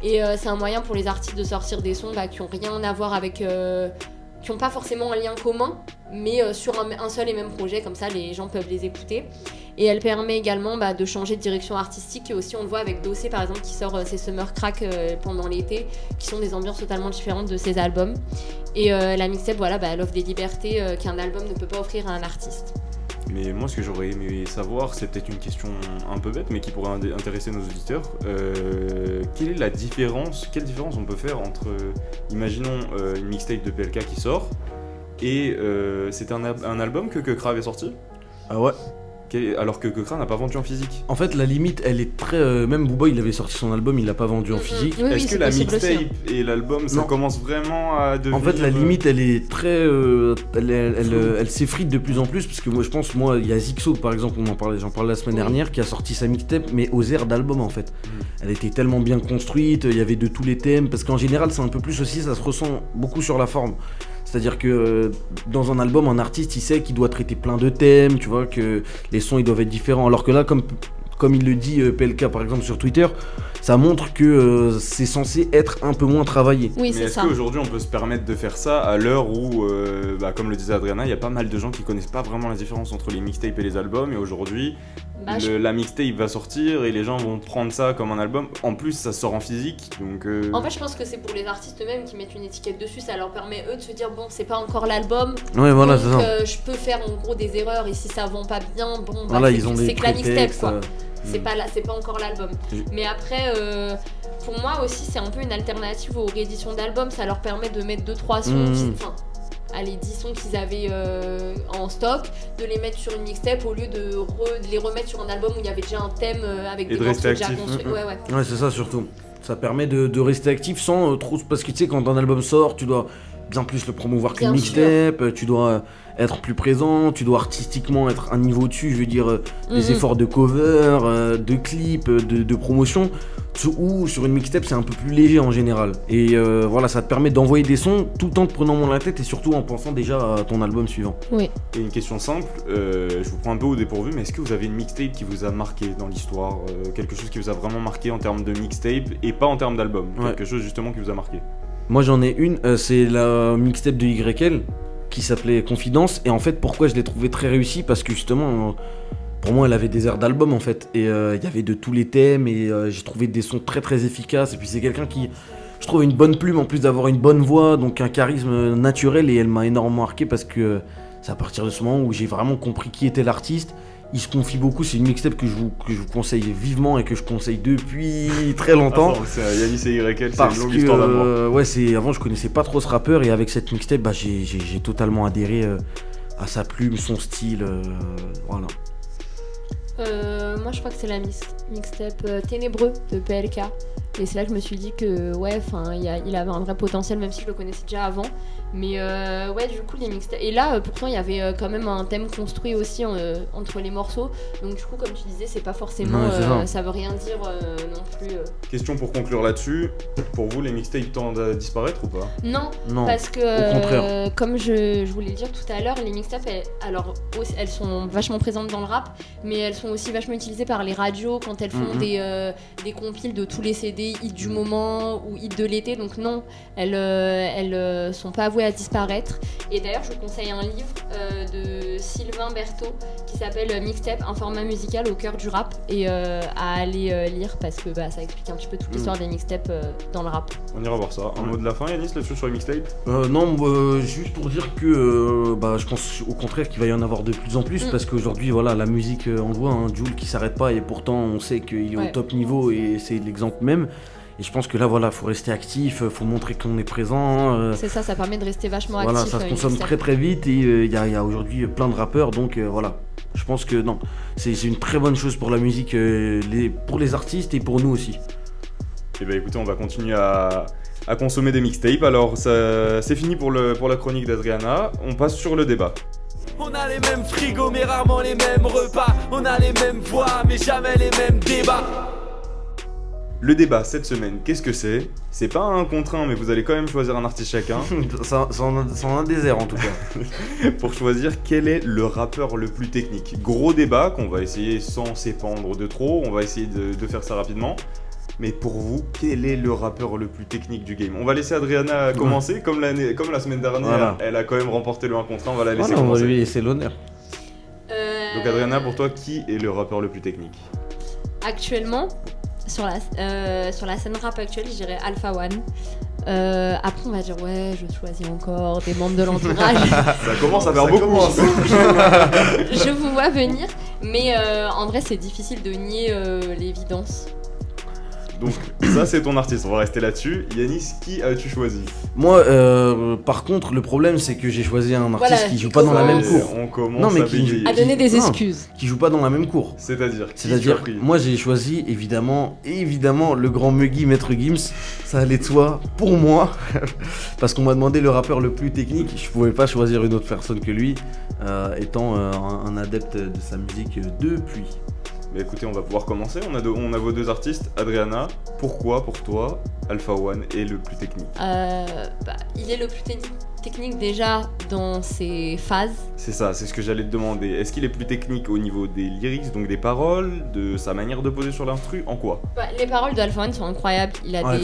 Et c'est un moyen pour les artistes de sortir des sons qui n'ont rien à voir avec... qui n'ont pas forcément un lien commun, mais sur un seul et même projet, comme ça les gens peuvent les écouter. Et elle permet également de changer de direction artistique, et aussi on le voit avec Dossé par exemple qui sort ses Summer Crack pendant l'été, qui sont des ambiances totalement différentes de ses albums. Et la mixtape, elle offre des libertés qu'un album ne peut pas offrir à un artiste. Mais moi, ce que j'aurais aimé savoir, c'est peut-être une question un peu bête, mais qui pourrait intéresser nos auditeurs. Quelle est la différence, quelle différence on peut faire entre, imaginons, une mixtape de PLK qui sort, et c'est un album que Kekra avait sorti ? Ah ouais. Alors que Kekra n'a pas vendu en physique. En fait, la limite, elle est très... même Booba, il avait sorti son album, il l'a pas vendu en physique. Oui, Est-ce que la mixtape aussi, et l'album, ça commence vraiment à devenir... En fait, la limite, elle est très... elle s'effrite de plus en plus, parce que moi, je pense, il y a Zixo, par exemple, j'en parlais la semaine dernière, qui a sorti sa mixtape, mais aux airs d'album, en fait. Elle était tellement bien construite, il y avait de tous les thèmes, parce qu'en général, c'est un peu plus aussi, ça se ressent beaucoup sur la forme. C'est-à-dire que dans un album, un artiste, il sait qu'il doit traiter plein de thèmes, tu vois, que les sons, ils doivent être différents. Alors que là, comme il le dit PLK, par exemple, sur Twitter, ça montre que c'est censé être un peu moins travaillé. Oui, mais est-ce qu'aujourd'hui, on peut se permettre de faire ça à l'heure où, comme le disait Adriana, il y a pas mal de gens qui connaissent pas vraiment la différence entre les mixtapes et les albums, et aujourd'hui, la mixtape va sortir et les gens vont prendre ça comme un album. En plus, ça sort en physique, donc... En fait, je pense que c'est pour les artistes eux-mêmes qui mettent une étiquette dessus, ça leur permet eux de se dire bon, c'est pas encore l'album, ouais, voilà, donc je peux faire en gros des erreurs, et si ça vend pas bien, voilà, c'est que la mixtape quoi. C'est pas encore l'album. Mais après, pour moi aussi, c'est un peu une alternative aux rééditions d'albums. Ça leur permet de mettre 2-3 sons, 10 sons qu'ils avaient en stock, de les mettre sur une mixtape au lieu de les remettre sur un album où il y avait déjà un thème avec des morceaux déjà construits. Ouais, c'est ça surtout. Ça permet de rester actif sans trop... Parce que tu sais, quand un album sort, tu dois bien plus le promouvoir qu'une mixtape, tu dois être plus présent, tu dois artistiquement être un niveau dessus, je veux dire des efforts de cover, de clips, de promotion, ou sur une mixtape c'est un peu plus léger en général. Et voilà, ça te permet d'envoyer des sons tout le temps te prenant moins la tête et surtout en pensant déjà à ton album suivant. Oui. Et une question simple, je vous prends un peu au dépourvu, mais est-ce que vous avez une mixtape qui vous a marqué dans l'histoire, quelque chose qui vous a vraiment marqué en termes de mixtape et pas en termes d'album, quelque chose justement qui vous a marqué? Moi j'en ai une, c'est la mixtape de YL qui s'appelait Confidence, et en fait pourquoi je l'ai trouvée très réussie, parce que justement pour moi elle avait des airs d'album en fait, et il y avait de tous les thèmes, et j'ai trouvé des sons très très efficaces, et puis c'est quelqu'un qui, je trouve, une bonne plume en plus d'avoir une bonne voix, donc un charisme naturel, et elle m'a énormément marqué parce que c'est à partir de ce moment où j'ai vraiment compris qui était l'artiste. Il se confie beaucoup, c'est une mixtape que je vous conseille vivement et que je conseille depuis très longtemps. Yanis et YL, c'est une longue histoire d'amour. Avant je connaissais pas trop ce rappeur, et avec cette mixtape, j'ai totalement adhéré à sa plume, son style, voilà. Moi je crois que c'est la mixtape Ténébreux de PLK. Et c'est là que je me suis dit que ouais, enfin, il avait un vrai potentiel, même si je le connaissais déjà avant. Mais ouais, du coup, les mixtapes. Et là, pourtant, il y avait quand même un thème construit aussi entre les morceaux. Donc, du coup, comme tu disais, c'est pas forcément. Ça veut rien dire non plus. Question pour conclure là-dessus. Pour vous, les mixtapes tendent à disparaître ou pas ? Non, parce que, au contraire. comme je voulais le dire tout à l'heure, les mixtapes, elles sont vachement présentes dans le rap, mais elles sont aussi vachement utilisées par les radios quand elles font des compiles de tous les CD, hits du moment ou hits de l'été. Donc, non, elles sont pas avouées à disparaître. Et d'ailleurs, je vous conseille un livre de Sylvain Berthaud qui s'appelle Mixtape, un format musical au cœur du rap, et à aller lire parce que ça explique un petit peu toute l'histoire des mixtapes dans le rap. On ira voir ça. Un mot de la fin, Yanis, là-dessus sur les mixtapes ? Non, juste pour dire que je pense au contraire qu'il va y en avoir de plus en plus parce qu'aujourd'hui, voilà, la musique, on voit Jul qui s'arrête pas et pourtant on sait qu'il est au top niveau et c'est l'exemple même. Et je pense que là, voilà, faut rester actif, faut montrer qu'on est présent. C'est ça permet de rester vachement voilà, actif. Ça se consomme très très vite et il y a aujourd'hui plein de rappeurs, donc voilà. Je pense que non, c'est une très bonne chose pour la musique, pour les artistes et pour nous aussi. Et écoutez, on va continuer à consommer des mixtapes. Alors, c'est fini pour la chronique d'Adriana. On passe sur le débat. On a les mêmes frigos mais rarement les mêmes repas. On a les mêmes voix mais jamais les mêmes débats. Le débat cette semaine, qu'est-ce que c'est ? C'est pas un contre un, mais vous allez quand même choisir un artiste chacun. C'est en un désert en tout cas. Pour choisir quel est le rappeur le plus technique. Gros débat qu'on va essayer sans s'épandre de trop, on va essayer de faire ça rapidement. Mais pour vous, quel est le rappeur le plus technique du game ? On va laisser Adriana commencer, comme la semaine dernière, voilà. Elle a quand même remporté le 1 contre 1, on va la laisser commencer. On va lui laisser l'honneur. Donc Adriana, pour toi, qui est le rappeur le plus technique ? Actuellement, sur la scène rap actuelle, je dirais Alpha One. Après, on va dire ouais, je choisis encore des membres de l'entourage. Ça commence à faire beaucoup. Je vous vois venir, mais en vrai, c'est difficile de nier l'évidence. Donc ça c'est ton artiste, on va rester là-dessus. Yanis, qui as-tu choisi ? Moi, par contre, le problème c'est que j'ai choisi un artiste qui joue pas dans la même cour. On commence à donner des excuses. Qui joue pas dans la même cour. C'est-à-dire moi j'ai choisi évidemment le grand Muggy Maître Gims. Ça allait de soi pour moi. Parce qu'on m'a demandé le rappeur le plus technique. Je pouvais pas choisir une autre personne que lui, étant un adepte de sa musique depuis. Mais écoutez, on va pouvoir commencer. On a vos deux artistes. Adriana, pourquoi pour toi Alpha One est le plus technique ? Il est le plus technique déjà dans ses phases. C'est ça, c'est ce que j'allais te demander. Est-ce qu'il est plus technique au niveau des lyrics, donc des paroles, de sa manière de poser sur l'instru ? En quoi ? Les paroles d'Alpha One sont incroyables. Il a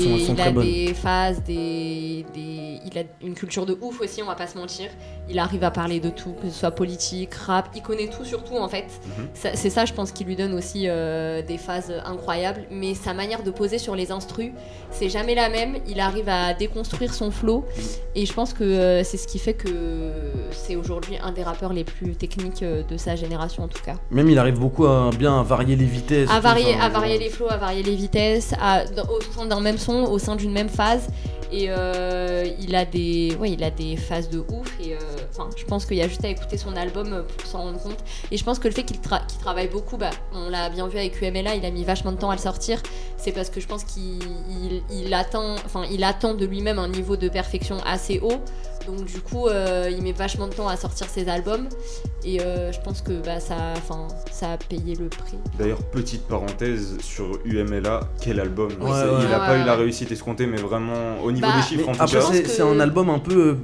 des phases, il a une culture de ouf aussi, on va pas se mentir. Il arrive à parler de tout, que ce soit politique, rap, il connaît tout surtout en fait. C'est ça, je pense, qui lui donne aussi des phases incroyables. Mais sa manière de poser sur les instrus, c'est jamais la même. Il arrive à déconstruire son flow et je pense que c'est ce qui fait que c'est aujourd'hui un des rappeurs les plus techniques de sa génération en tout cas. Même il arrive beaucoup à bien varier les vitesses. À varier les flows, à varier les vitesses, au sein d'un même son, au sein d'une même phase. Et il a des phases de ouf et je pense qu'il y a juste à écouter son album pour s'en rendre compte. Et je pense que le fait qu'il travaille beaucoup, on l'a bien vu avec UMLA, il a mis vachement de temps à le sortir. C'est parce que je pense qu'il attend de lui-même un niveau de perfection assez haut. Donc du coup, il met vachement de temps à sortir ses albums et je pense que ça a payé le prix. D'ailleurs, petite parenthèse sur UMLA, quel album. Il n'a pas eu la réussite escomptée, mais vraiment au niveau des chiffres en tout cas. Après, c'est un album un peu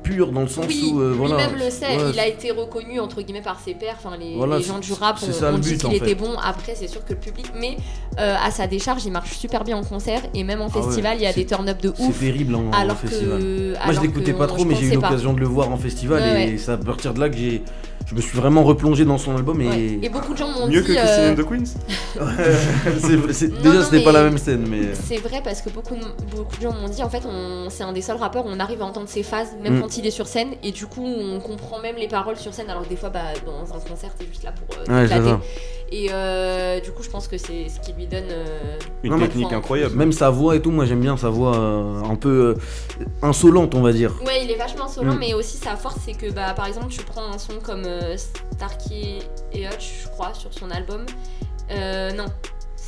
pur dans le sens où lui-même le sait, il a été reconnu entre guillemets par ses pairs, les gens du rap ont dit qu'il était bon. Après c'est sûr que le public, mais à sa décharge il marche super bien en concert et même en festival il y a des turn-up de ouf. C'est terrible en festival. Moi je l'écoutais pas trop mais j'ai eu l'occasion de le voir en festival et c'est à partir de là que je me suis vraiment replongé dans son album et beaucoup de gens m'ont dit... Mieux que Christine and the Queens. Déjà c'était pas la même scène mais... C'est vrai parce que beaucoup de gens m'ont dit en fait c'est un des seuls rappeurs où on arrive à entendre ses phases même quand il est sur scène et du coup on comprend même les paroles sur scène alors que des fois dans un concert t'es juste là pour éclater. Et du coup je pense que c'est ce qui lui donne une technique incroyable. Même sa voix et tout, moi j'aime bien sa voix un peu insolente on va dire. Ouais il est vachement insolent mais aussi sa force c'est que par exemple tu prends un son comme Starkey et Hutch je crois sur son album non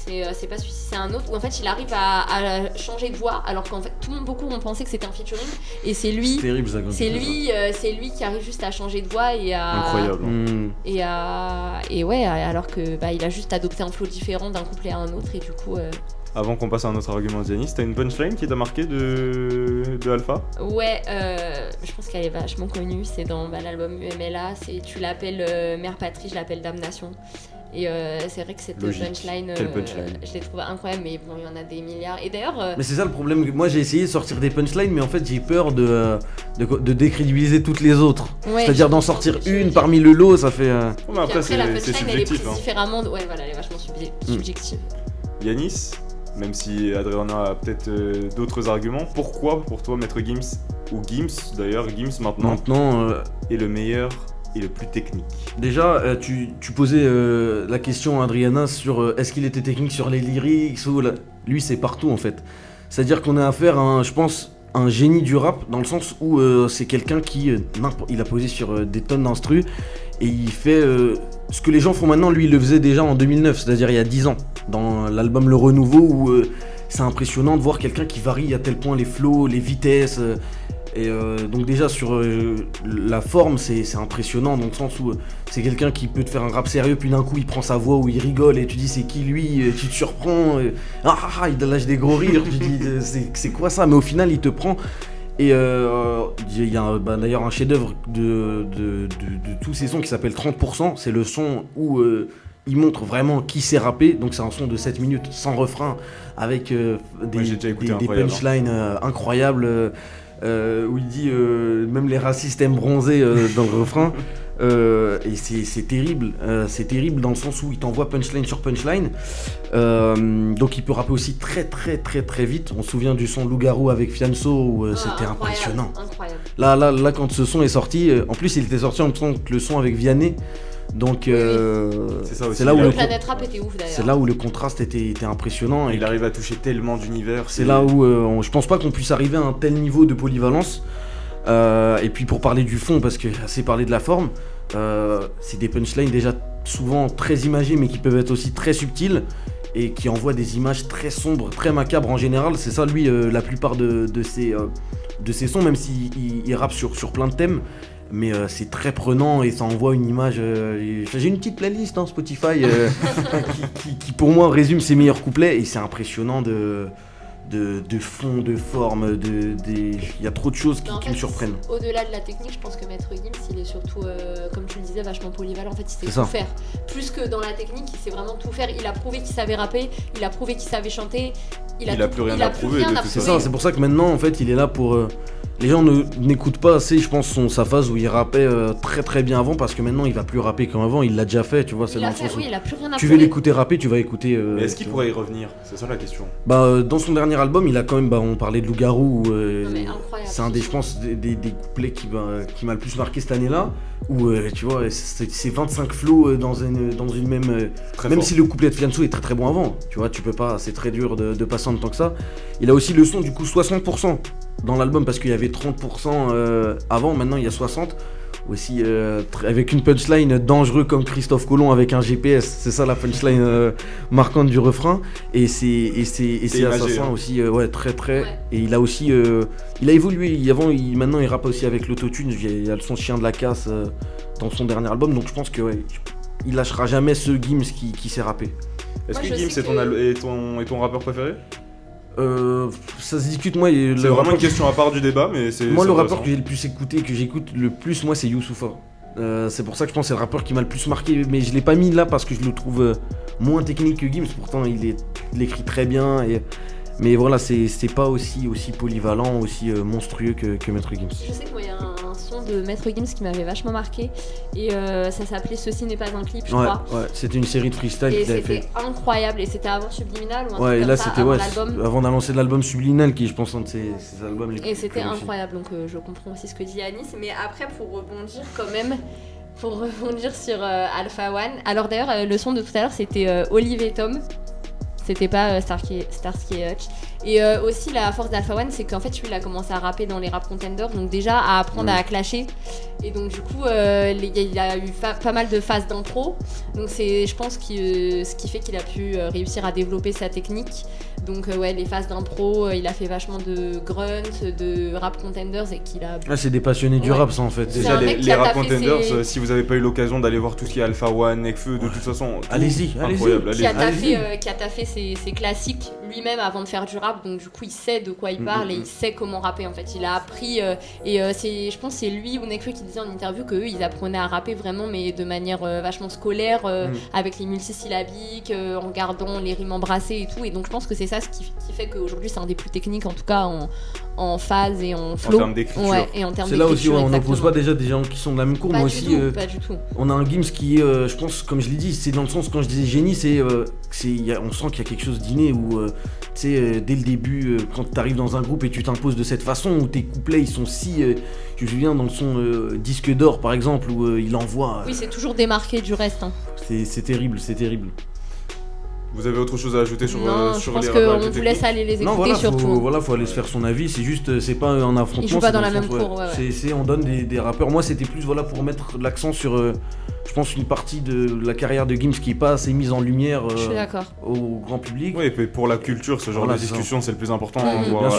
C'est pas celui-ci, c'est un autre où en fait il arrive à changer de voix alors qu'en fait beaucoup ont pensé que c'était un featuring et c'est lui. C'est terrible ça. C'est lui qui arrive juste à changer de voix et à. Incroyable. Et ouais, alors que il a juste adopté un flow différent d'un couplet à un autre et du coup. Avant qu'on passe à un autre argument d'Yanis, t'as une punchline qui t'a marqué de Alpha? Ouais, je pense qu'elle est vachement connue, c'est dans l'album UMLA, tu l'appelles Mère Patrie, je l'appelle Damnation. Et c'est vrai que cette punchline, je l'ai trouvée incroyable, mais bon, il y en a des milliards. Et d'ailleurs. Mais c'est ça le problème, moi j'ai essayé de sortir des punchlines, mais en fait j'ai peur de décrédibiliser toutes les autres. Ouais, c'est-à-dire d'en sortir une parmi le lot, ça fait. Mais après, c'est la punchline, subjectif. Elle est prise différemment. Ouais, voilà, elle est vachement subjective. Yanis, même si Adriana a peut-être d'autres arguments, pourquoi pour toi Maître Gims, ou Gims d'ailleurs, Gims maintenant est le meilleur et le plus technique? Déjà, tu posais la question à Adriana sur est-ce qu'il était technique sur les lyrics ou lui c'est partout en fait. C'est-à-dire qu'on a affaire à je pense un génie du rap dans le sens où c'est quelqu'un qui il a posé sur des tonnes d'instru et il fait ce que les gens font maintenant, lui il le faisait déjà en 2009, c'est-à-dire il y a 10 ans dans l'album Le Renouveau où c'est impressionnant de voir quelqu'un qui varie à tel point les flows, les vitesses. Et donc déjà sur la forme c'est impressionnant dans le sens où c'est quelqu'un qui peut te faire un rap sérieux puis d'un coup il prend sa voix où il rigole et tu dis c'est qui lui, tu te surprends, il lâche des gros rires, tu dis c'est quoi ça, mais au final il te prend. Et il y a d'ailleurs un chef-d'œuvre de tous ces sons qui s'appelle 30%, c'est le son où il montre vraiment qui sait rapper, donc c'est un son de 7 minutes sans refrain avec des punchlines incroyables. Où il dit même les racistes aiment bronzer dans le refrain et c'est terrible dans le sens où il t'envoie punchline sur punchline, donc il peut rapper aussi très très très très vite. On se souvient du son Loup-Garou avec Fianso où c'était impressionnant. Là quand ce son est sorti, en plus il était sorti en même temps que le son avec Vianney. Donc c'est là où le Planète Rap était ouf d'ailleurs. C'est là où le contraste était impressionnant. Il arrive à toucher tellement d'univers. C'est là où je pense pas qu'on puisse arriver à un tel niveau de polyvalence. Et puis pour parler du fond, parce que assez parlé de la forme, c'est des punchlines déjà souvent très imagées mais qui peuvent être aussi très subtiles et qui envoient des images très sombres, très macabres en général. C'est ça lui la plupart de ses sons, même s'il rappe sur plein de thèmes. Mais c'est très prenant et ça envoie une image. J'ai une petite playlist Spotify qui pour moi résume ses meilleurs couplets et c'est impressionnant de fond, de forme, il y a trop de choses qui me surprennent. Au-delà de la technique, je pense que Maître Gims, il est surtout, comme tu le disais, vachement polyvalent. En fait, il sait tout faire. Plus que dans la technique, il sait vraiment tout faire. Il a prouvé qu'il savait rapper, il a prouvé qu'il savait chanter. Il a plus rien à prouver. C'est ça, c'est pour ça que maintenant, en fait, il est là pour. Les gens n'écoutent pas assez, je pense, sa phase où il rappait très très bien avant, parce que maintenant il va plus rapper comme avant, il l'a déjà fait, tu vois. C'est dans le sens où il a plus rien à tu veux l'écouter rapper, tu vas écouter. Mais est-ce qu'il pourrait y revenir? C'est ça la question. Dans son dernier album, il a quand même, on parlait de Loup-Garou, c'est un des, je pense, des couplets qui m'a le plus marqué cette année-là, où tu vois, c'est 25 flows dans une même. Même si le couplet de Fianso est très très bon avant, tu vois, tu peux pas, c'est très dur de passer en tant que ça. Il a aussi le son du coup 60%. Dans l'album parce qu'il y avait 30% avant, maintenant il y a 60%. Aussi avec une punchline dangereux comme Christophe Colomb avec un GPS, c'est ça la punchline marquante du refrain. Et c'est Assassin aussi, très très. Ouais. Et il a aussi, il a évolué. Maintenant il rappe aussi avec l'autotune. Il y a le son Chien de la Casse dans son dernier album, donc je pense que il lâchera jamais ce Gims qui sait rapper. Est-ce que Gims est ton rappeur préféré? Ça se discute, moi. C'est vraiment une question à part du débat, mais c'est. Moi, le rappeur que j'ai le plus écouté, que j'écoute le plus, moi, c'est Youssoupha. C'est pour ça que je pense que c'est le rappeur qui m'a le plus marqué, mais je l'ai pas mis là parce que je le trouve moins technique que Gims. Pourtant, il écrit très bien. Mais voilà, c'est pas aussi polyvalent, aussi monstrueux que Maître Gims. Je sais que moi, il y a un son de Maître Gims qui m'avait vachement marqué et ça s'appelait Ceci n'est pas un clip, je crois. Ouais, c'était une série de freestyle qu'il avait fait. Et c'était incroyable, et c'était avant Subliminal ou un truc comme là, ça, c'était avant l'album. Avant d'annoncer l'album Subliminal, qui je pense un de ses albums les plus. Et c'était incroyable, donc je comprends aussi ce que dit Anis. Mais après, pour rebondir quand même. Pour rebondir sur Alpha One. Alors d'ailleurs, le son de tout à l'heure, c'était Olive et Tom. C'était pas Starsky et Hutch. Et aussi la force d'Alpha One, c'est qu'en fait lui il a commencé à rapper dans les rap contenders, donc déjà à apprendre à clasher. Et donc du coup il a eu pas mal de phases d'intro, donc c'est je pense ce qui fait qu'il a pu réussir à développer sa technique. Donc ouais, les phases d'impro, il a fait vachement de grunt, de rap contenders et qu'il a... Ah, c'est des passionnés du rap ça en fait. Déjà les rap contenders, si vous avez pas eu l'occasion d'aller voir tout ce qui est Alpha One, Nekfeu, de toute façon, allez-y, incroyable. Qui a taffé ses classiques lui-même avant de faire du rap, donc du coup il sait de quoi il parle et il sait comment rapper en fait. Il a appris je pense que c'est lui ou Nekfeu qui disait en interview qu'eux ils apprenaient à rapper vraiment mais de manière vachement scolaire, avec les multisyllabiques, en gardant les rimes embrassées et tout, et donc je pense que c'est ça ce qui fait qu'aujourd'hui c'est un des plus techniques en tout cas en phase et en flow. En termes d'écriture. Ouais, et en termes c'est là aussi d'écriture, on n'oppose pas déjà des gens qui sont de la même cour, pas mais du aussi tout, pas du tout. on a un Gims qui je pense comme je l'ai dit, c'est dans le sens quand je disais génie, on sent qu'il y a quelque chose d'inné où tu sais dès le début quand tu arrives dans un groupe et tu t'imposes de cette façon où tes couplets ils sont si je me souviens dans le son disque d'or par exemple où il envoie oui c'est toujours démarqué du reste hein. C'est terrible. Vous avez autre chose à ajouter sur non, sur je pense les qu'on vous laisse aller les écouter. Non, voilà, surtout. Faut aller se faire son avis. C'est juste, c'est pas un affrontement. Ils jouent pas dans la le même sens, cour. Ouais. On donne des rappeurs. Moi, c'était plus pour mettre l'accent sur, je pense, une partie de la carrière de Gims qui est pas assez mise en lumière je suis d'accord. au grand public. Oui, et pour la culture, ce genre de discussion, c'est le plus important.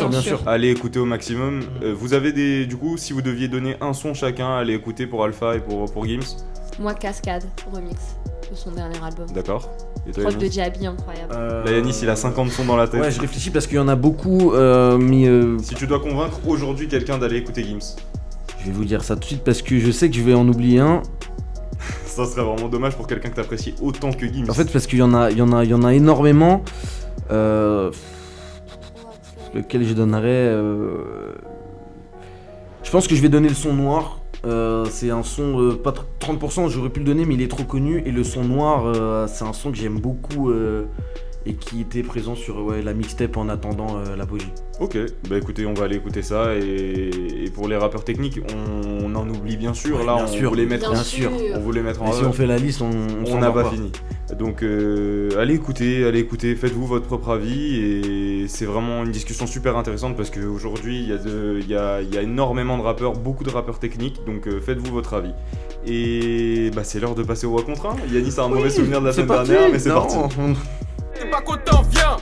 Bien sûr. Allez écouter au maximum. Vous avez du coup, si vous deviez donner un son chacun, allez écouter pour Alpha et pour Gims. Moi, Cascade, remix de son dernier album. D'accord. Prod de Jabi, incroyable. Là, Yanis, il a 50 sons dans la tête. Ouais, je réfléchis parce qu'il y en a beaucoup, mais... Si tu dois convaincre aujourd'hui quelqu'un d'aller écouter Gims. Je vais vous dire ça tout de suite parce que je sais que je vais en oublier un. Ça serait vraiment dommage pour quelqu'un que t'apprécies autant que Gims. En fait, parce qu'il y en a énormément. Lequel je donnerais... Je pense que je vais donner le son noir. C'est un son, pas 30%, j'aurais pu le donner, mais il est trop connu. Et le son noir, c'est un son que j'aime beaucoup et qui était présent sur la mixtape en attendant l'apogée. Ok, bah écoutez, on va aller écouter ça. Et pour les rappeurs techniques, on en oublie bien sûr. Ouais, là, bien on sûr. voulait mettre, Bien sûr. on voulait mettre en Et si on fait la liste, on n'a pas fini. Donc allez écouter, faites-vous votre propre avis. Et c'est vraiment une discussion super intéressante parce qu'aujourd'hui, il y a énormément de rappeurs, beaucoup de rappeurs techniques. Donc faites-vous votre avis. Et bah, c'est l'heure de passer au roi contre 1. Yanis a un mauvais souvenir de la semaine dernière, mais c'est parti. T'es pas content, viens.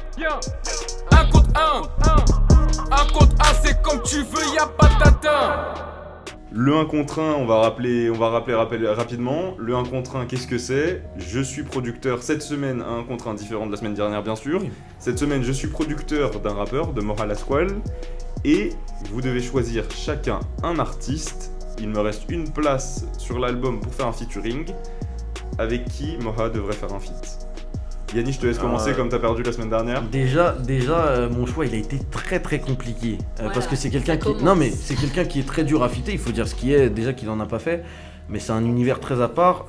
1 contre 1. 1 contre 1, c'est comme tu veux, y'a pas d'attente. Le 1 contre 1, on va rappeler rapidement. Le 1 contre 1, qu'est-ce que c'est ? Je suis producteur cette semaine, un 1 contre 1 différent de la semaine dernière, bien sûr. Oui. Cette semaine, je suis producteur d'un rappeur, de Moha Lasquale. Et vous devez choisir chacun un artiste. Il me reste une place sur l'album pour faire un featuring. Avec qui Moha devrait faire un feat ? Yannis, je te laisse commencer comme t'as perdu la semaine dernière. Déjà, mon choix il a été très très compliqué parce que c'est quelqu'un c'est quelqu'un qui est très dur à fitter. Il faut dire ce qui est déjà qu'il en a pas fait, mais c'est un univers très à part.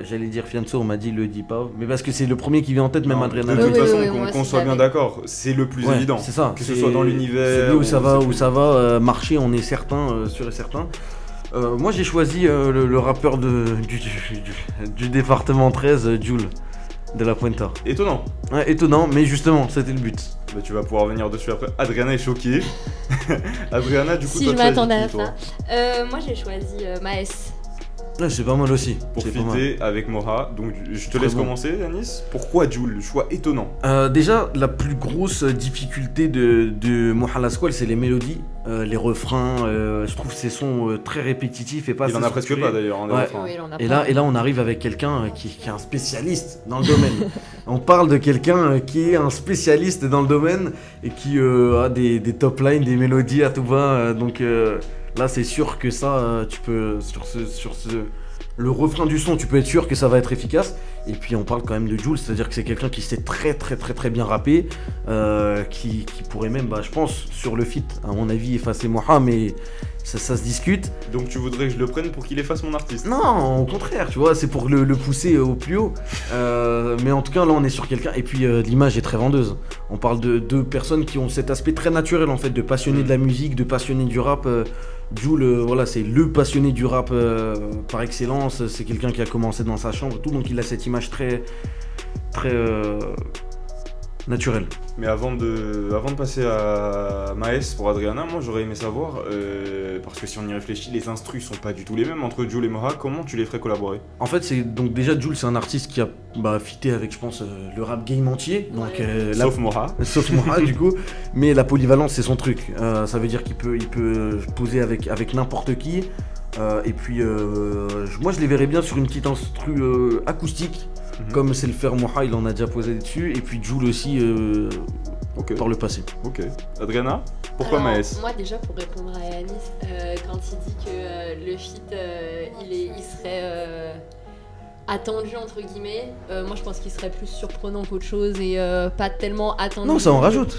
J'allais dire Fianso, on m'a dit le dis pas, mais parce que c'est le premier qui vient en tête, même Adrena. De toute façon, qu'on soit bien d'accord, c'est le plus évident. C'est ça. Que ce soit dans l'univers. C'est où ça va marcher, on est certain, sûr et certain. Moi j'ai choisi le rappeur du département 13, Jul. De la Puenta. Étonnant. Ouais, étonnant, mais justement, c'était le but. Bah, tu vas pouvoir venir dessus après. Adriana est choquée. Adriana, du coup, si toi, je m'attendais à ça. Moi, j'ai choisi Maes. Ouais, c'est pas mal aussi. Pour fitter avec Moha. Donc, je te laisse commencer, Yanis. Pourquoi Jul ? Choix étonnant. Déjà, la plus grosse difficulté de Moha Lasquale, c'est les mélodies, les refrains. Je trouve ces sons très répétitifs et pas. Il en a presque pas d'ailleurs. Et là, on arrive avec quelqu'un qui est un spécialiste dans le domaine. On parle de quelqu'un qui est un spécialiste dans le domaine et qui a des top lines, des mélodies à tout va. Donc là, c'est sûr que ça, tu peux le refrain du son, tu peux être sûr que ça va être efficace. Et puis on parle quand même de Jul, c'est-à-dire que c'est quelqu'un qui sait très très très très bien rapper, qui pourrait même, je pense, sur le feat, à mon avis, effacer Moha, mais ça se discute. Donc tu voudrais que je le prenne pour qu'il efface mon artiste ? Non, au contraire, tu vois, c'est pour le pousser au plus haut. Mais en tout cas, là, on est sur quelqu'un. Et puis l'image est très vendeuse. On parle de deux personnes qui ont cet aspect très naturel, en fait, de passionnés de la musique, de passionnés du rap. Jul, voilà, c'est le passionné du rap par excellence. C'est quelqu'un qui a commencé dans sa chambre, tout. Donc il a cette image très, très, naturel. Mais avant de passer à Maes pour Adriana, moi j'aurais aimé savoir, parce que si on y réfléchit, les instrus sont pas du tout les mêmes entre Jul et Moha, comment tu les ferais collaborer? En fait, c'est donc déjà Jul, c'est un artiste qui a fité avec, je pense, le rap game entier. Donc, Sauf Moha. Sauf Moha, du coup. Mais la polyvalence, c'est son truc. Ça veut dire qu'il peut poser avec n'importe qui. Et puis, moi, je les verrais bien sur une petite instru acoustique. Comme c'est le faire Moha, il en a déjà posé dessus. Et puis Jul aussi par le passé. Ok. Adriana, pourquoi Alors, Maes? Moi déjà pour répondre à Yanis, quand il dit que le feat il serait attendu entre guillemets, moi je pense qu'il serait plus surprenant qu'autre chose et pas tellement attendu. Non, ça en rajoute.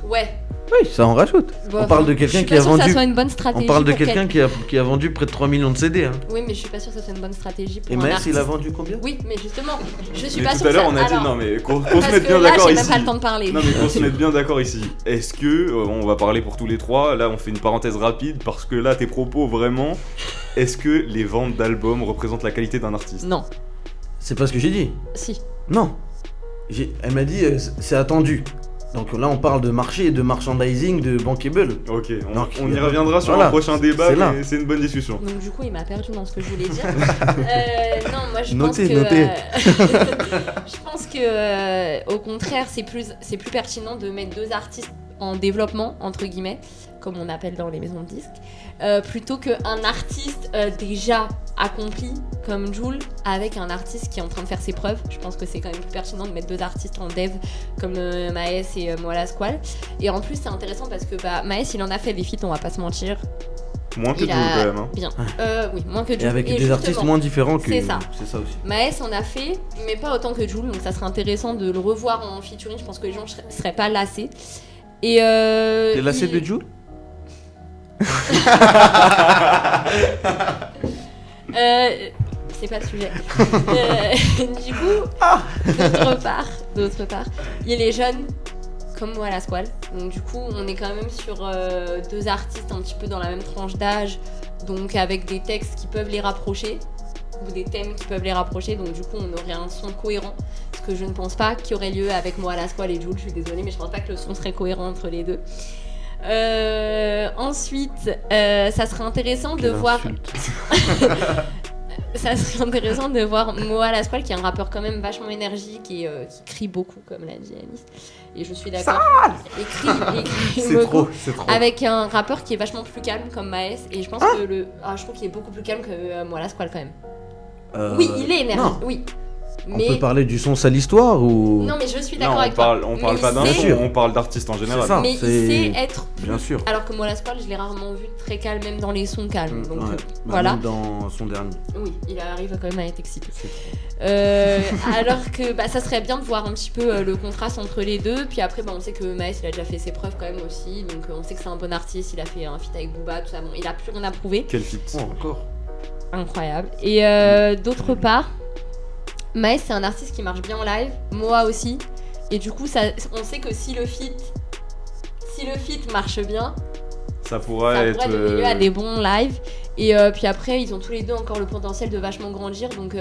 Ouais. Oui, ça en rajoute. Bon, On parle de quelqu'un qui a Je suis pas sûre que ça vendu. soit une bonne stratégie. On parle de pour quelqu'un qui a vendu près de 3 millions de CD. Hein. Oui, mais je suis pas sûre que ça soit une bonne stratégie pour Et un Maes, artiste. il a vendu combien? Oui, mais justement, je suis Mais pas tout sûre à que l'heure ça... on a dit Alors, non mais qu'on se parce mette que bien là, d'accord j'ai ici. même pas le temps de parler. Non mais qu'on se mette bien d'accord ici. Est-ce que, on va parler pour tous les trois, là on fait une parenthèse rapide parce que là tes propos vraiment, est-ce que les ventes d'albums représentent la qualité d'un artiste? Non. C'est pas ce que j'ai dit. Si. Non. Elle m'a dit c'est attendu. Donc là on parle de marché et de merchandising de bankable. Ok, Donc, on y reviendra sur voilà, un prochain débat, c'est là. mais c'est une bonne discussion. Donc du coup, il m'a perdu dans ce que je voulais dire. Non, moi je Notez, pense que notez. je pense que au contraire, c'est plus pertinent de mettre deux artistes en développement entre guillemets, comme on appelle dans les maisons de disques, plutôt qu'un artiste déjà accompli comme Jul avec un artiste qui est en train de faire ses preuves. Je pense que c'est quand même plus pertinent de mettre deux artistes en dev comme Maes et Moala Squall. Et en plus c'est intéressant parce que Maes il en a fait des feats, on va pas se mentir. Moins que Il Jul a- quand même. Hein. Bien. Oui, moins que Jul. Et avec des justement, artistes moins différents que. c'est ça. C'est ça aussi. Maes en a fait, mais pas autant que Jul, donc ça serait intéressant de le revoir en featuring. Je pense que les gens seraient pas lassés. Et T'es lassé de Jul? C'est pas le sujet. Du coup, d'autre part, il est jeune comme moi à la Squall. Donc du coup, on est quand même sur deux artistes un petit peu dans la même tranche d'âge, donc avec des textes qui peuvent les rapprocher ou des thèmes qui peuvent les rapprocher. Donc du coup, on aurait un son cohérent, ce que je ne pense pas qu'il y aurait lieu avec moi à la Squall et Jul. Je suis désolée, mais je pense pas que le son serait cohérent entre les deux. Ensuite, ça serait intéressant de voir. Ça serait intéressant de voir Moa La Squall, qui est un rappeur quand même vachement énergique et qui crie beaucoup, comme l'a dit Anis. Et je suis d'accord. Il crie C'est beaucoup. c'est trop. Avec un rappeur qui est vachement plus calme comme Maes. Et je pense que je trouve qu'il est beaucoup plus calme que Moa La Squall quand même. Oui, il est énergique. non. Oui. On Mais peut parler du son sale histoire ou. non, mais je suis Non, d'accord on avec toi. parle pas Mais d'un il son, sait- on parle d'artistes en général. C'est ça. Mais il c'est- sait être. Bien sûr. Alors que Moa La Squall, je l'ai rarement vu très calme, même dans les sons calmes. Donc Ouais. voilà. Même dans son dernier. Oui, il arrive quand même à être excité. C'est Alors que ça serait bien de voir un petit peu le contraste entre les deux. Puis après, on sait que Maes il a déjà fait ses preuves quand même aussi. Donc on sait que c'est un bon artiste. Il a fait un feat avec Booba, tout ça. Bon, il a plus rien à prouver. Quel feat. Oh, encore. Incroyable. Et d'autre part, Maes c'est un artiste qui marche bien en live. Moa aussi. Et du coup, on sait que si le feat marche bien, Ça pourrait ça être. pourrait donner lieu à des bons lives. Et puis après, ils ont tous les deux encore le potentiel de vachement grandir. Donc,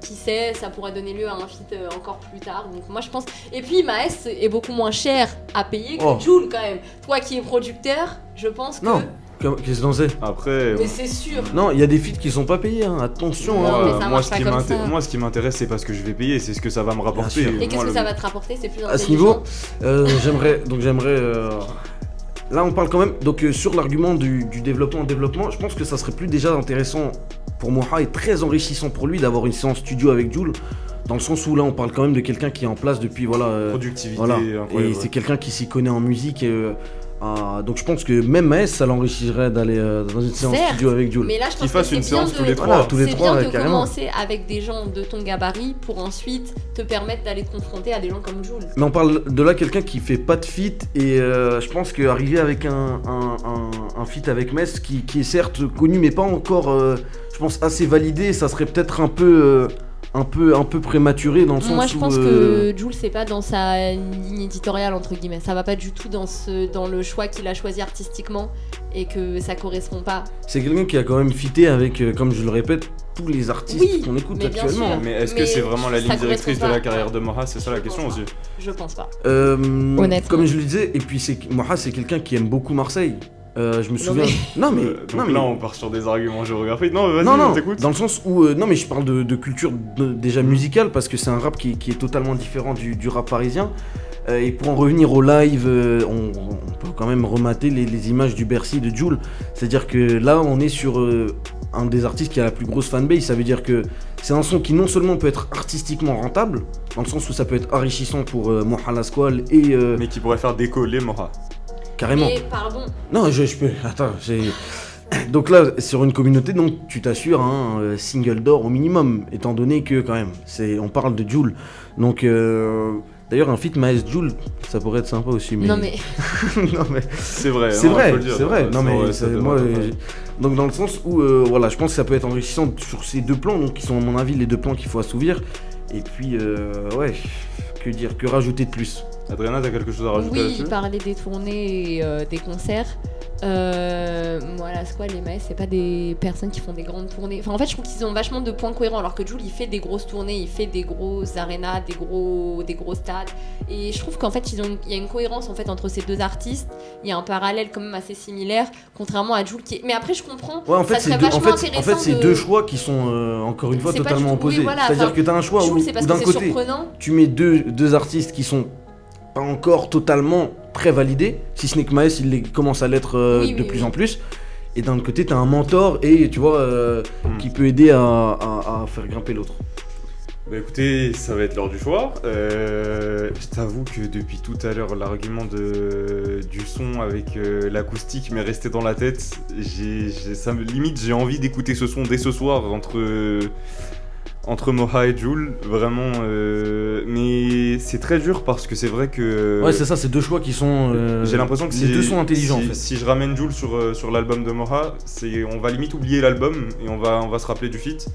qui sait, ça pourrait donner lieu à un feat encore plus tard. Donc, moi, je pense. Et puis, Maes est beaucoup moins cher à payer que Jul, quand même. Toi qui es producteur, je pense que. Non. Qu'est-ce qu'on sait? Après. Mais c'est sûr. Non, il y a des feats qui sont pas payés, hein. Attention. Non, hein. mais ça marche pas comme ça. Moi, ce qui m'intéresse, c'est pas ce que je vais payer, c'est ce que ça va me rapporter. sûr. Et qu'est-ce Moi, que le- ça va te rapporter? C'est plus À ce intelligent. niveau, j'aimerais. Là, on parle quand même. Donc, sur l'argument du développement en développement, je pense que ça serait plus déjà intéressant pour Moha et très enrichissant pour lui d'avoir une séance studio avec Jul. Dans le sens où là, on parle quand même de quelqu'un qui est en place depuis. Productivité Voilà. incroyable. Et c'est quelqu'un qui s'y connaît en musique. Donc, je pense que même Maes, ça l'enrichirait d'aller dans une séance Certes, studio avec Jul. Mais là, je Qu'ils pense que fassent c'est une bien séance de... tous les trois. Voilà, tous les c'est trois, bien de carrément. commencer avec des gens de ton gabarit pour ensuite te permettre d'aller te confronter à des gens comme Jul. Mais on parle de là quelqu'un qui fait pas de feat et je pense qu'arriver avec un feat avec Metz qui est certes connu mais pas encore je pense assez validé, ça serait peut-être un peu prématuré dans le sens où... Moi, je pense que Jul, c'est pas dans sa ligne éditoriale, entre guillemets. Ça va pas du tout dans le choix qu'il a choisi artistiquement et que ça correspond pas. C'est quelqu'un qui a quand même fité avec, comme je le répète, tous les artistes Oui, qu'on écoute mais bien actuellement. sûr. Mais est-ce que Mais c'est vraiment la ça ligne directrice de correspond la pas. carrière de Moha? C'est ça la Je question pense aussi. pas. Je pense pas. Honnêtement. Honnêtement. Comme je le disais, et puis Moha, c'est quelqu'un qui aime beaucoup Marseille. Je me souviens. Non mais, Donc là, on part sur des arguments géographiques. Non, vas-y, non, on t'écoute. dans le sens où non mais je parle de culture déjà musicale parce que c'est un rap qui est totalement différent du rap parisien. Et pour en revenir au live, on peut quand même remater les images du Bercy de Jul. C'est-à-dire que là, on est sur un des artistes qui a la plus grosse fanbase. Ça veut dire que c'est un son qui non seulement peut être artistiquement rentable, dans le sens où ça peut être enrichissant pour Moha Lasquale et Mais qui pourrait faire décoller Moha. carrément. Mais pardon. Non, je peux. Attends, donc là, sur une communauté, donc tu t'assures un single d'or au minimum, étant donné que quand même, on parle de Jul. Donc d'ailleurs, un feat Maes Jul, ça pourrait être sympa aussi. Mais... Non mais. non mais. C'est vrai. C'est hein, vrai, faut le dire. c'est vrai. Non mais ça c'est- devrait moi, être vrai. donc dans le sens où voilà, je pense que ça peut être enrichissant sur ces deux plans, donc qui sont à mon avis les deux plans qu'il faut assouvir. Et puis ouais, que dire, que rajouter de plus? Adriana, t'as quelque chose à rajouter Oui, là-dessus? parler des tournées et des concerts. Moi, la Squale et Maes, c'est pas des personnes qui font des grandes tournées. Enfin, en fait, je trouve qu'ils ont vachement de points cohérents. Alors que Jul, il fait des grosses tournées, il fait des grosses arénas, des gros stades. Et je trouve qu'en fait, il y a une cohérence en fait entre ces deux artistes. Il y a un parallèle quand même assez similaire, contrairement à Jul qui est. Mais après, je comprends. Ouais, en fait, ça c'est serait deux, vachement intéressant c'est de- deux choix qui sont encore une fois C'est pas totalement du tout- oui, opposés. voilà, C'est-à-dire enfin, que tu as un choix Jul, où c'est parce d'un que c'est côté, surprenant. tu mets deux artistes qui sont pas encore totalement très validés, si ce n'est que Maes il commence à l'être Oui, de oui, plus oui. en plus. Et d'un côté, tu as un mentor et tu vois qui peut aider à faire grimper l'autre. Bah écoutez, ça va être l'heure du choix. Je t'avoue que depuis tout à l'heure, l'argument du son avec l'acoustique m'est resté dans la tête. Limite, j'ai envie d'écouter ce son dès ce soir entre Moha et Jul. Vraiment. Mais c'est très dur parce que c'est vrai que. Ouais, c'est ça, c'est deux choix qui sont. J'ai l'impression que les deux sont intelligents en fait. si je ramène Jul sur l'album de Moha, on va limite oublier l'album et on va se rappeler du feat.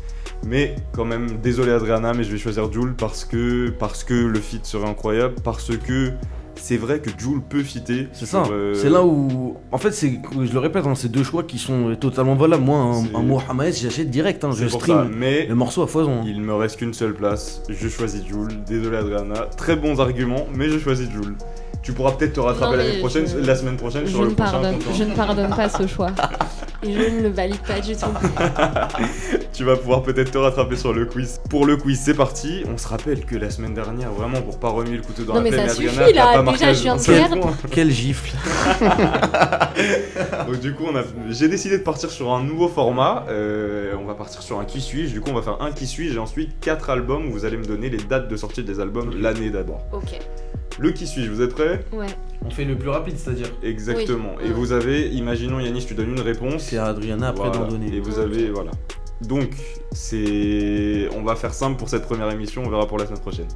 Mais quand même, désolé Adriana, mais je vais choisir Jul parce que le feat serait incroyable, parce que c'est vrai que Jul peut fitter. C'est ça, c'est là où. En fait, je le répète, hein, c'est deux choix qui sont totalement valables. Moi, un Moha Maes, j'achète direct, hein, je C'est pour ça, stream mais le morceau à foison. il me reste qu'une seule place, je choisis Jul. Désolé Adriana, très bons arguments, mais je choisis Jul. Tu pourras peut-être te rattraper Non, mais la semaine prochaine sur Je le ne prochain pardonne, compte. je ne pardonne pas ce choix. Et je ne le valide pas du tout. Tu vas pouvoir peut-être te rattraper sur le quiz. Pour le quiz, c'est parti. On se rappelle que la semaine dernière, vraiment pour pas remuer le couteau dans Non, la mais plaie, ça Adriana, suffit, t'as là. pas marqué Déjà, je viens de un seul perdre. point. Quelle gifle. Donc du coup, j'ai décidé de partir sur un nouveau format. On va partir sur un qui suis-je. Du coup, on va faire un qui suis-je et ensuite 4 albums où vous allez me donner les dates de sortie des albums l'année d'abord. Ok. Le qui suis-je, vous êtes prêts? Ouais. On fait le plus rapide, c'est-à-dire. Exactement. Oui. Et vous avez, imaginons Yanis, tu donnes une réponse. C'est à Adriana après Voilà. d'en donner. Et vous avez, voilà. Donc, on va faire simple pour cette première émission, on verra pour la semaine prochaine.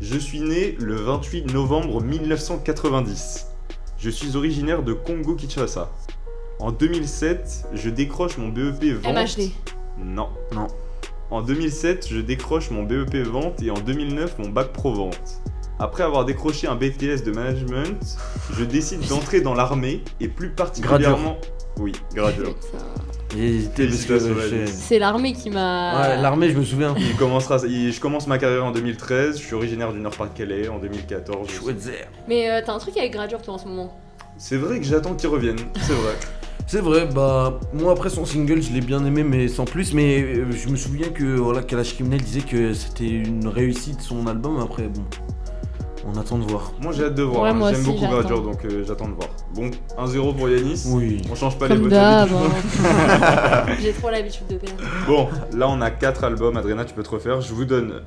Je suis né le 28 novembre 1990. Je suis originaire de Congo-Kinshasa. En 2007, je décroche mon BEP vente. MHD. Non. Non. En 2007, je décroche mon BEP vente et en 2009, mon bac pro vente. Après avoir décroché un BTS de management, je décide d'entrer dans l'armée et plus particulièrement... Oui, gradure. Putain. J'ai hésité parce que Félicitations, Alice. C'est l'armée qui m'a. Ouais, l'armée, je me souviens. Je commence ma carrière en 2013, je suis originaire du Nord-Pas-de-Calais en 2014. Chouette zère. Mais t'as un truc avec Gradure toi en ce moment. C'est vrai que j'attends qu'il revienne, c'est vrai. C'est vrai, bah moi après son single je l'ai bien aimé mais sans plus, mais je me souviens que voilà Kalash Criminel disait que c'était une réussite son album. Après bon, on attend de voir. Moi j'ai hâte de voir, Ouais, hein. moi J'aime aussi, beaucoup j'attends. Gradure donc j'attends de voir. Bon, 1-0 pour Yanis. Oui. On change pas les Comme bonnes d'hab. habitudes. hein. J'ai trop l'habitude de perdre. Bon, là on a 4 albums, Adriana tu peux te refaire. Je vous donne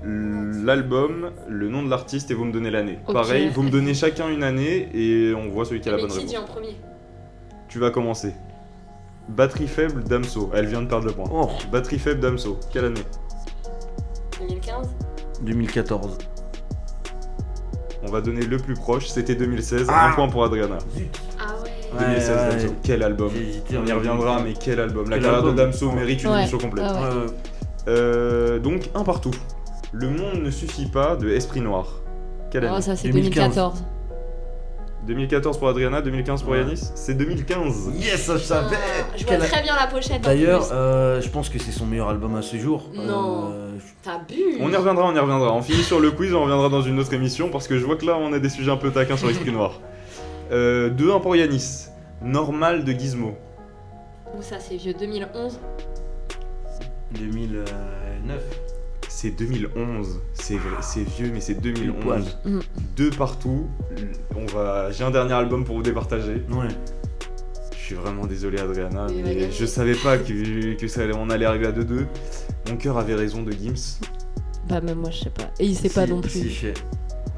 l'album, le nom de l'artiste et vous me donnez l'année. Ok. Pareil, vous me donnez chacun une année et on voit celui qui a la Mais bonne qui réponse. dit en premier? Tu vas commencer. Batterie faible Damso, elle vient de perdre le point. Oh, Batterie faible Damso, quelle année? 2015. 2014. On va donner le plus proche, c'était 2016, Ah. un point pour Adriana. Ah ouais. 2016 Ouais, Damso, ouais. quel album. J'ai hésité, On y hein. reviendra, mais quel album. La Quel carrière de album. Damso mérite une Ouais. émission complète. Ah ouais. Donc, un partout. Le monde ne suffit pas de Esprit Noir. Quelle année? Oh, ça c'est 2015. 2014. 2014 pour Adriana, 2015 pour Yanis. C'est 2015. Yes, je savais. Je vois très bien la pochette. en D'ailleurs, plus. je pense que c'est son meilleur album à ce jour. Non. T'as bu. On y reviendra. On finit sur le quiz, on reviendra dans une autre émission parce que je vois que là on a des sujets un peu taquins sur l'esprit noir. 2-1 pour Yanis. Normal de Gizmo. Où ça, c'est vieux, 2011. 2009. C'est 2011. C'est vrai, c'est vieux, mais c'est 2011. Mm. 2 partout. J'ai un dernier album pour vous départager. Ouais. Je suis vraiment désolé, Adriana, Mais mais vas-y. je savais pas on allait arriver à 2-2. Mon cœur avait raison de Gims. Bah, même moi, je sais pas. Et il sait pas non plus. Si, je sais.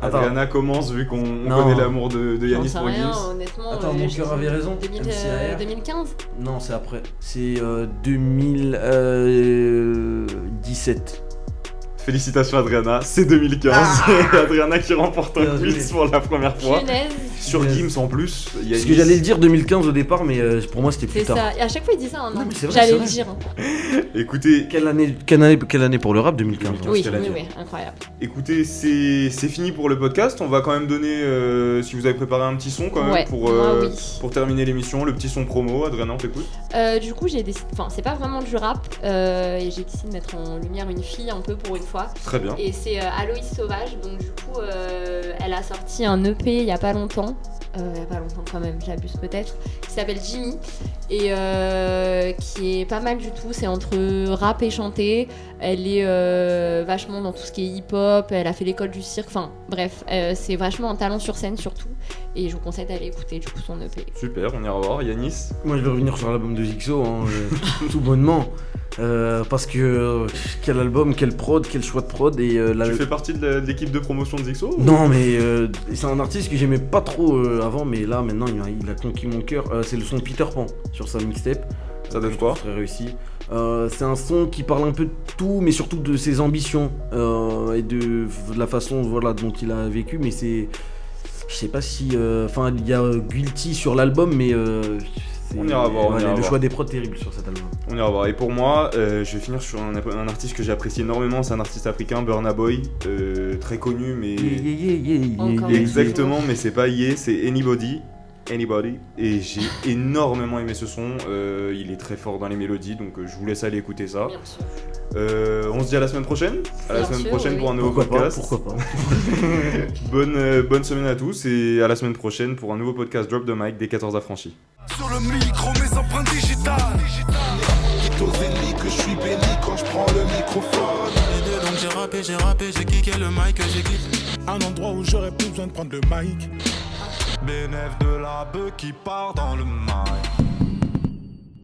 Attends. Adriana commence vu qu'on Non. connaît l'amour de J'en Yanis sais pour rien, Gims. honnêtement. Attends, mon je cœur dis avait raison. 2015. Non, c'est après. C'est 2017. Félicitations Adriana, c'est 2015. Et Adriana qui remporte un Bien joué. quiz pour la première fois. Punaise. Sur Gims en plus. Parce Yanis. que j'allais le dire 2015 au départ, mais pour moi c'était plus C'est tard. ça. Et à chaque fois, il dit ça. Hein, Non, non, mais c'est vrai, j'allais c'est le vrai. dire. Hein. Écoutez, Quelle année pour le rap 2015 Oui, qu'elle a dit. incroyable. Écoutez, c'est fini pour le podcast. On va quand même donner, si vous avez préparé un petit son quand même Ouais, pour, moi, oui. pour terminer l'émission, le petit son promo. Adriana, on t'écoute. Du coup, j'ai décidé. Enfin, c'est pas vraiment du rap. Et j'ai décidé de mettre en lumière une fille un peu pour une fois. Très bien. Et c'est Aloïs Sauvage. Donc, du coup, elle a sorti un EP il y a pas longtemps. Il y a pas longtemps quand même, j'abuse peut-être. Qui s'appelle Jimmy. Et qui est pas mal du tout. C'est entre rap et chanté. Elle est vachement dans tout ce qui est hip-hop. Elle a fait l'école du cirque. Enfin, bref, c'est vachement un talent sur scène surtout. Et je vous conseille d'aller écouter du coup son EP. Super, on ira voir. Yanis. Moi je vais revenir sur l'album de Zixo, hein, tout bonnement. Parce que quel album, quel prod, quel choix de prod et Tu fais partie de l'équipe de promotion de Zixo ou- Non mais c'est un artiste que j'aimais pas trop avant, mais là maintenant il a conquis mon cœur. C'est le son Peter Pan sur sa mixtape. Ça donne Je quoi trouve très réussi. C'est un son qui parle un peu de tout, mais surtout de ses ambitions et de la façon dont il a vécu. Mais c'est, je sais pas si, enfin il y a Guilty sur l'album, mais On ira voir, on ira le voir. choix des prods terrible sur cet album. On ira voir. Et pour moi, je vais finir sur un artiste que j'apprécie énormément. C'est un artiste africain, Burna Boy, très connu, mais Encore exactement, mais c'est pas Ye, c'est Anybody. Et j'ai énormément aimé ce son. Il est très fort dans les mélodies, donc je vous laisse aller écouter ça. Bien sûr. On se dit à la semaine prochaine. À la Bien semaine sûr, prochaine oui. pour un nouveau Pourquoi pas, podcast. pourquoi pas. Bonne semaine à tous et à la semaine prochaine pour un nouveau podcast Drop the Mic des 14 affranchis. Sur le micro, mes empreintes digitales. Dites aux ennemis que je suis béni quand je prends le microphone. Donc j'ai rappé, j'ai kické le mic, j'ai kické. Un endroit où j'aurais plus besoin de prendre le mic. Bénéf de la bœuf qui part dans le mail.